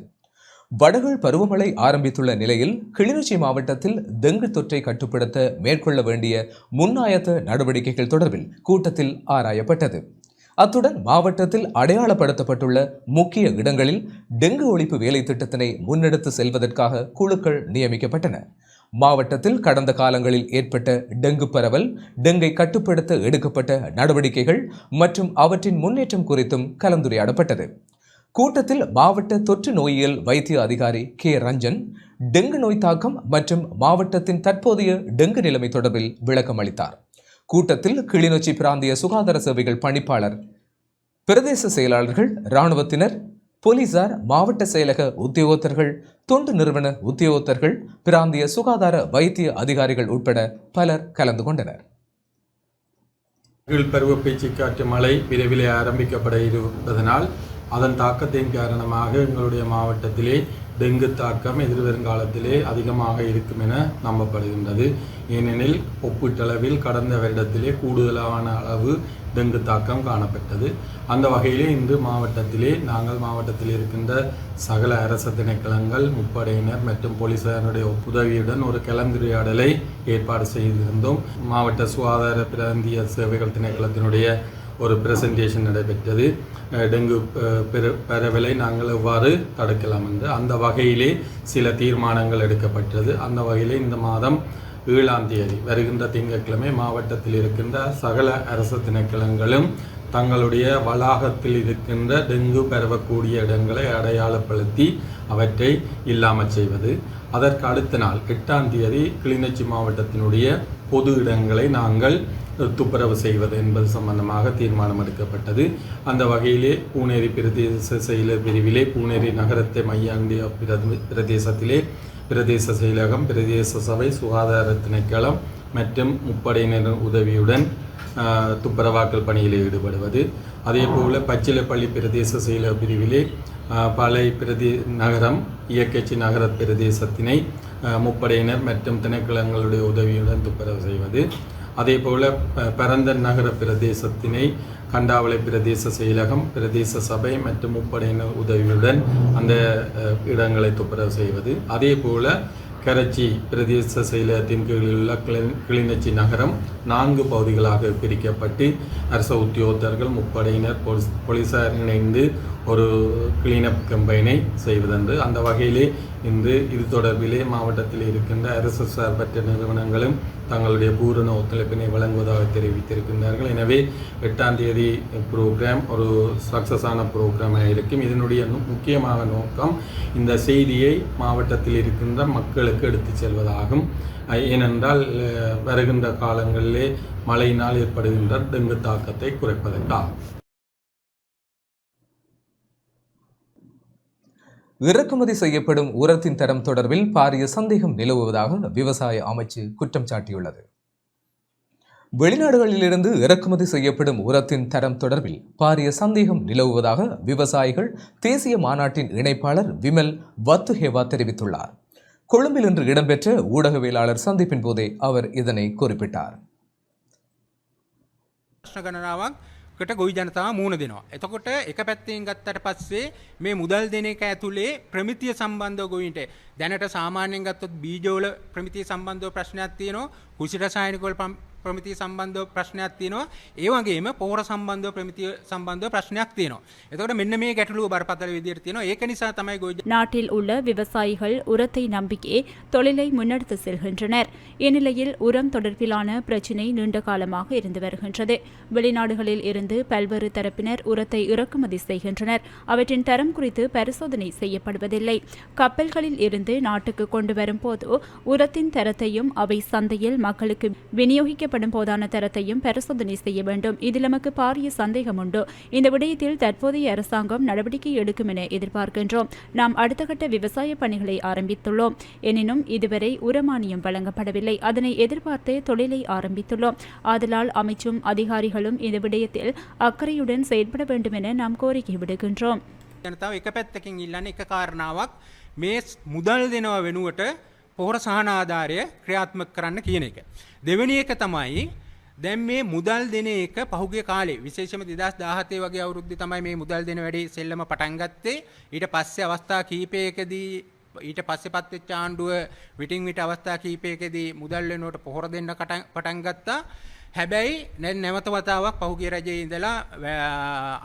வடகிழ் பருவமழை ஆரம்பித்துள்ள நிலையில் கிளிநொச்சி மாவட்டத்தில் டெங்கு தொற்றை கட்டுப்படுத்த மேற்கொள்ள வேண்டிய முன்னாயத்த நடவடிக்கைகள் தொடர்பில் கூட்டத்தில் ஆராயப்பட்டது. அத்துடன் மாவட்டத்தில் அடையாளப்படுத்தப்பட்டுள்ள முக்கிய இடங்களில் டெங்கு ஒழிப்பு வேலை திட்டத்தினை முன்னெடுத்து செல்வதற்காக குழுக்கள் நியமிக்கப்பட்டன. மாவட்டத்தில் கடந்த காலங்களில் ஏற்பட்ட டெங்கு பரவல், டெங்கை கட்டுப்படுத்த எடுக்கப்பட்ட நடவடிக்கைகள் மற்றும் அவற்றின் முன்னேற்றம் குறித்தும் கலந்துரையாடப்பட்டது. கூட்டத்தில் மாவட்ட தொற்று நோயியல் வைத்திய அதிகாரி கே. ரஞ்சன் டெங்கு நோய் தாக்கம் மற்றும் மாவட்டத்தின் தற்போதைய டெங்கு நிலைமை தொடர்பில் விளக்கம் அளித்தார். கூட்டத்தில் கிளிநொச்சி பிராந்திய சுகாதார சேவைகள் பணிப்பாளர், பிரதேச செயலாளர்கள், இராணுவத்தினர், போலீசார், மாவட்ட செயலக உத்தியோகத்தர்கள், தொண்டு நிறுவன உத்தியோகத்தர்கள், பிராந்திய சுகாதார வைத்திய அதிகாரிகள் உட்பட பலர் கலந்து கொண்டனர். பருவ பேச்சுக்காற்று மழை விரைவில் ஆரம்பிக்கப்பட இருப்பதனால் அதன் தாக்கத்தின் காரணமாக எங்களுடைய மாவட்டத்திலே டெங்கு தாக்கம் எதிர்வருங்காலத்திலே அதிகமாக இருக்கும் என நம்பப்படுகின்றது. ஏனெனில் ஒப்பீட்டளவில் கடந்த வருடத்திலே கூடுதலான அளவு டெங்கு தாக்கம் காணப்பட்டது. அந்த வகையிலே இன்று மாவட்டத்திலே நாங்கள் மாவட்டத்தில் இருக்கின்ற சகல அரசு திணைக்களங்கள், முப்படையினர் மற்றும் போலீசாருடைய உதவியுடன் ஒரு கலந்துரையாடலை ஏற்பாடு செய்திருந்தோம். மாவட்ட சுகாதார பிராந்திய சேவைகள் திணைக்களத்தினுடைய ஒரு பிரசன்டேஷன் நடைபெற்றது. டெங்கு பரவலை நாங்கள் எவ்வாறு தடுக்கலாம் என்று அந்த வகையிலே சில தீர்மானங்கள் எடுக்கப்பட்டது. அந்த வகையிலே இந்த மாதம் 7ஆம் தேதி வருகின்ற திங்கட்கிழமை மாவட்டத்தில் இருக்கின்ற சகல அரசு திணைக்களங்களும் தங்களுடைய வளாகத்தில் இருக்கின்ற டெங்கு பரவக்கூடிய இடங்களை அடையாளப்படுத்தி அவற்றை இல்லாமல் செய்வது. அதற்கு அடுத்த நாள் 8ஆம் தேதி கிளிநொச்சி மாவட்டத்தினுடைய பொது இடங்களை நாங்கள் துப்புரவு செய்வது என்பது சம்பந்தமாக தீர்மானம் எடுக்கப்பட்டது. அந்த வகையிலே பூனேரி பிரதேச செயலர் பிரிவிலே பூனேரி நகரத்தை மையாண்டிய பிரதேசத்திலே பிரதேச செயலகம், பிரதேச சபை, சுகாதார திணைக்களம் மற்றும் முப்படையினர் உதவியுடன் துப்புரவாக்கல் பணியில் ஈடுபடுவது. அதேபோல் பச்சிலைப்பள்ளி பிரதேச செயலக பிரிவிலே பாலை நகரம், இயக்கச்சி நகர பிரதேசத்தினை முப்படையினர் மற்றும் திணைக்களங்களுடைய உதவியுடன் துப்புரவு செய்வது. அதேபோல் பரந்தன் நகர பிரதேசத்தினை கண்டாவளை பிரதேச செயலகம், பிரதேச சபை மற்றும் முப்படையினர் உதவியுடன் அந்த இடங்களை துப்புரவு செய்வது. அதேபோல் கரச்சி பிரதேச செயலகத்தின் கீழில் உள்ள கிளிநொச்சி நகரம் 4 பகுதிகளாக பிரிக்கப்பட்டு அரச உத்தியோகத்தர்கள், முப்படையினர், போலீசார் இணைந்து ஒரு கிளீனப் கம்பெயினை செய்வதென்று அந்த வகையிலே இன்று இது தொடர்பிலே மாவட்டத்தில் இருக்கின்ற அரசு சார்பற்ற நிறுவனங்களும் தங்களுடைய பூரண ஒத்துழைப்பினை வழங்குவதாக தெரிவித்திருக்கின்றார்கள். எனவே 8ஆம் தேதி ப்ரோக்ராம் ஒரு சக்ஸஸான ப்ரோக்ராமாக இருக்கும். இதனுடைய முக்கியமான நோக்கம் இந்த செய்தியை மாவட்டத்தில் இருக்கின்ற மக்களுக்கு எடுத்து செல்வதாகும். ஏனென்றால் வருகின்ற காலங்களிலே மழையினால் ஏற்படுகின்ற டெங்கு தாக்கத்தை குறைப்பதற்காகும். இறக்குமதி செய்யப்படும் உரத்தின் தரம் தொடர்பில் பாரிய சந்தேகம் நிலவுவதாக விவசாய அமைச்சு குற்றம் சாட்டியுள்ளது. வெளிநாடுகளிலிருந்து இறக்குமதி செய்யப்படும் உரத்தின் தரம் தொடர்பில் பாரிய சந்தேகம் நிலவுவதாக விவசாயிகள் தேசிய மாநாட்டின் இணைப்பாளர் விமல் வத்துஹேவா தெரிவித்துள்ளார். கொழும்பில் இன்று இடம்பெற்ற ஊடகவியலாளர் சந்திப்பின் போதே அவர் இதனை குறிப்பிட்டார். කට ගොවි ජනතාව මූණ දෙනවා. එතකොට එක පැත්තෙන් ගත්තට පස්සේ මේ මුදල් දෙන එක ඇතුලේ ප්‍රමිතිය සම්බන්ධව ගොවීන්ට දැනට සාමාන්‍යයෙන් ගත්තොත් බීජවල ප්‍රමිතිය සම්බන්ධව ප්‍රශ්නයක් තියෙනවා. කෘෂි රසායනික වල ප්‍රමිතිය සම්බන්ධව ප්‍රශ්නයක් තියෙනවා. ඒ වගේම පොහොර සම්බන්ධව ප්‍රමිතිය සම්බන්ධව ප්‍රශ්නයක් තියෙනවා. එතකොට මෙන්න මේ ගැටලුව බරපතල විදියට තියෙනවා. ඒක නිසා තමයි ගොවි நாட்டில் உள்ள விவசாயிகள் உரத்தை நம்பியே தொழிலை முன்னெடுத்து செல்கின்றனர். இந்நிலையில் உரம் தொடர்பிலான பிரச்சினை நீண்ட காலமாக இருந்து வருகின்றது. வெளிநாடுகளில் இருந்து பல்வேறு தரப்பினர் உரத்தை இறக்குமதி செய்கின்றனர். அவற்றின் தரம் குறித்து பரிசோதனை செய்யப்படுவதில்லை. கப்பல்களில் இருந்து நாட்டுக்கு கொண்டு வரும் போது உரத்தின் தரத்தையும் அவை சந்தையில் மக்களுக்கு விநியோகிக்கப்படும் போதான தரத்தையும் பரிசோதனை செய்ய வேண்டும். இதில் நமக்கு பாரிய சந்தேகம் உண்டு. இந்த விடயத்தில் தற்போதைய அரசாங்கம் நடவடிக்கை எடுக்கும் என எதிர்பார்க்கின்றோம். நாம் அடுத்த கட்ட விவசாய பணிகளை ஆரம்பித்துள்ளோம். எனினும் இதுவரை உரமானியம் வழங்கப்படவில்லை. அதனை எதிர்பார்த்து தொழிலை ஆரம்பித்துள்ளோம். ஆதலால் அமைச்சும் அதிகாரிகளும் இந்த விடயத்தில் அக்கறையுடன் செயல்பட வேண்டும் என நாம் கோரிக்கை விடுகின்றோம். ජනතාව එක පැත්තකින් ඉල්ලන්නේ එක කාරණාවක් මේ මුදල් දෙනවා වෙනුවට පොහොර සහන ආධාරය ක්‍රියාත්මක කරන්න කියන එක. දෙවෙනි එක තමයි දැන් මේ මුදල් දෙන එක පහුගිය කාලේ විශේෂයෙන්ම 2017 වගේ අවුරුද්දේ තමයි මේ මුදල් දෙන වැඩේ සෙල්ලම පටන් ගත්තේ. ඊට පස්සේ අවස්ථා කීපයකදී ඊට පස්සේ පත් වෙච්ච ආණ්ඩුව විටින් විට අවස්ථා කීපයකදී මුදල් වෙනුවට පොහොර දෙන්න පටන් ගත්තා. හැබැයි නැවත වතාවක් පහුගිය රජයේ ඉඳලා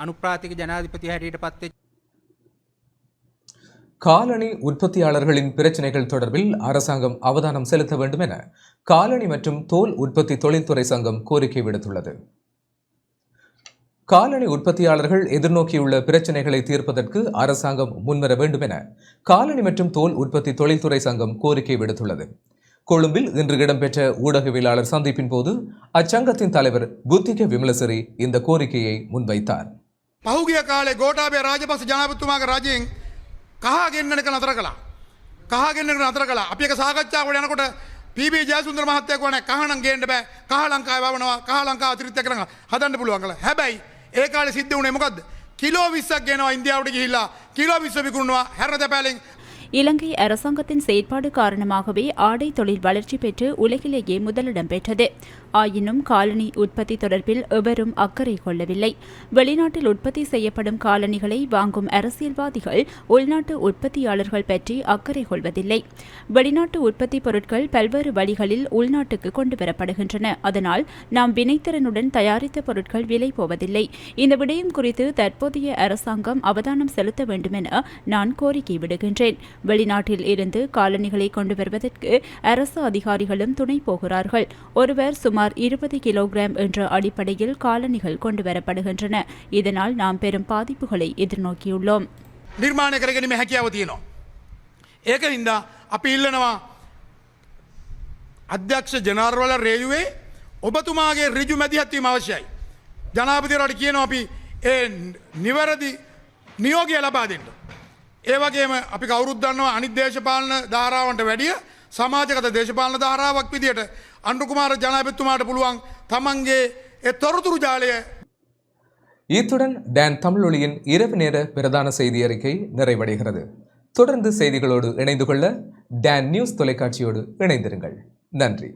අනුප්‍රාතික ජනාධිපති හැටියට පත් වෙච්ච காலணி உற்பத்தியாளர்களின் பிரச்சினைகள் தொடர்பில் அரசாங்கம் அவதானம் செலுத்த வேண்டும் என காலணி மற்றும் தோல் உற்பத்தி தொழில்துறை சங்கம் கோரிக்கை விடுத்துள்ளது. காலணி உற்பத்தியாளர்கள் எதிர்நோக்கியுள்ள பிரச்சினைகளை தீர்ப்பதற்கு அரசாங்கம் முன்வர வேண்டும் என காலணி மற்றும் தோல் உற்பத்தி தொழில்துறை சங்கம் கோரிக்கை விடுத்துள்ளது. கொழும்பில் இன்று இடம்பெற்ற ஊடகவியலாளர் சந்திப்பின் போது அச்சங்கத்தின் தலைவர் புத்திக விமலசிறி இந்த கோரிக்கையை முன்வைத்தார். පහුගිය කාලේ ගෝඨාභය රාජපක්ෂ ජනාධිපතිතුමාගේ රජයෙන් කහ ගෙන්නනක නතර කළා. කහ ගෙන්නනක නතර කළා. අපි එක සාකච්ඡාවකට යනකොට පී.බී. ජයසුන්දර මහත්තයා කිව්වා නෑ කහ නම් ගේන්න බෑ. කහ ලංකාවේ වවනවා. කහ ලංකාව අතිරික්ත කරන් හදන්න පුළුවන් කියලා. හැබැයි ඒ කාලේ සිද්ධ වුණේ මොකද්ද? කිලෝ 20ක් ගෙනවා ඉන්දියාවට ගිහිල්ලා කිලෝ 20 විකුණනවා හැරද පැලෙන්. இலங்கை அரசாங்கத்தின் செயற்பாடு காரணமாகவே ஆடை தொழில் வளர்ச்சி பெற்று உலகிலேயே முதலிடம் பெற்றது. ஆயினும் காலணி உற்பத்தி தொடர்பில் எவரும் அக்கறை கொள்ளவில்லை. வெளிநாட்டில் உற்பத்தி செய்யப்படும் காலணிகளை வாங்கும் அரசியல்வாதிகள் உள்நாட்டு உற்பத்தியாளர்கள் பற்றி அக்கறை கொள்வதில்லை. வெளிநாட்டு உற்பத்தி பொருட்கள் பல்வேறு வழிகளில் உள்நாட்டுக்கு கொண்டுவரப்படுகின்றன. அதனால் நாம் வினைத்திறனுடன் தயாரித்த பொருட்கள் விலை போவதில்லை. இந்த விடயம் குறித்து தற்போதைய அரசாங்கம் அவதானம் செலுத்த வேண்டும் என நான் கோரிக்கை விடுகின்றேன். வெளிநாட்டில் இருந்து காலணிகளை கொண்டு வருவதற்கு அரசு அதிகாரிகளும் துணை போகிறார்கள். ஒருவர் சுமார் 20 கிலோகிராம் என்ற அடிப்படையில் காலணிகள் கொண்டு வரப்படுகின்றன. இதனால் நாம் பெரும் பாதிப்புகளை எதிர்நோக்கியுள்ளோம். නිර්මාණය කරගැනීමේ හැකියාව තියෙනවා. ඒක හින්දා අපි ඉල්ලනවා අධ්‍යක්ෂ ජනරාල්වල රේලුවේ ඔබතුමාගේ ඍජු මැදිහත් වීම අවශ්‍යයි. ජනාධිපතිවරයාට කියනවා අපි ඒ නිවැරදි නියෝගය ලබා දෙන්න. ඒ වගේම අපි කවුරුත් දන්නවා අනිත් දේශපාලන ධාරාවන්ට වැඩිය සමාජගත දේශපාලන ධාරාවක් විදියට අනුකුමාර ජනාධිපතිතුමාට පුළුවන් තමන්ගේ ඒ තොරතුරු ජාලය. இத்துடன் டான் தமிழொலியின் இரவு நேர பிரதான செய்தி அறிக்கை நிறைவடைகிறது. தொடர்ந்து செய்திகளோடு இணைந்து கொள்ள டான் நியூஸ் தொலைக்காட்சியோடு இணைந்திருங்கள். நன்றி.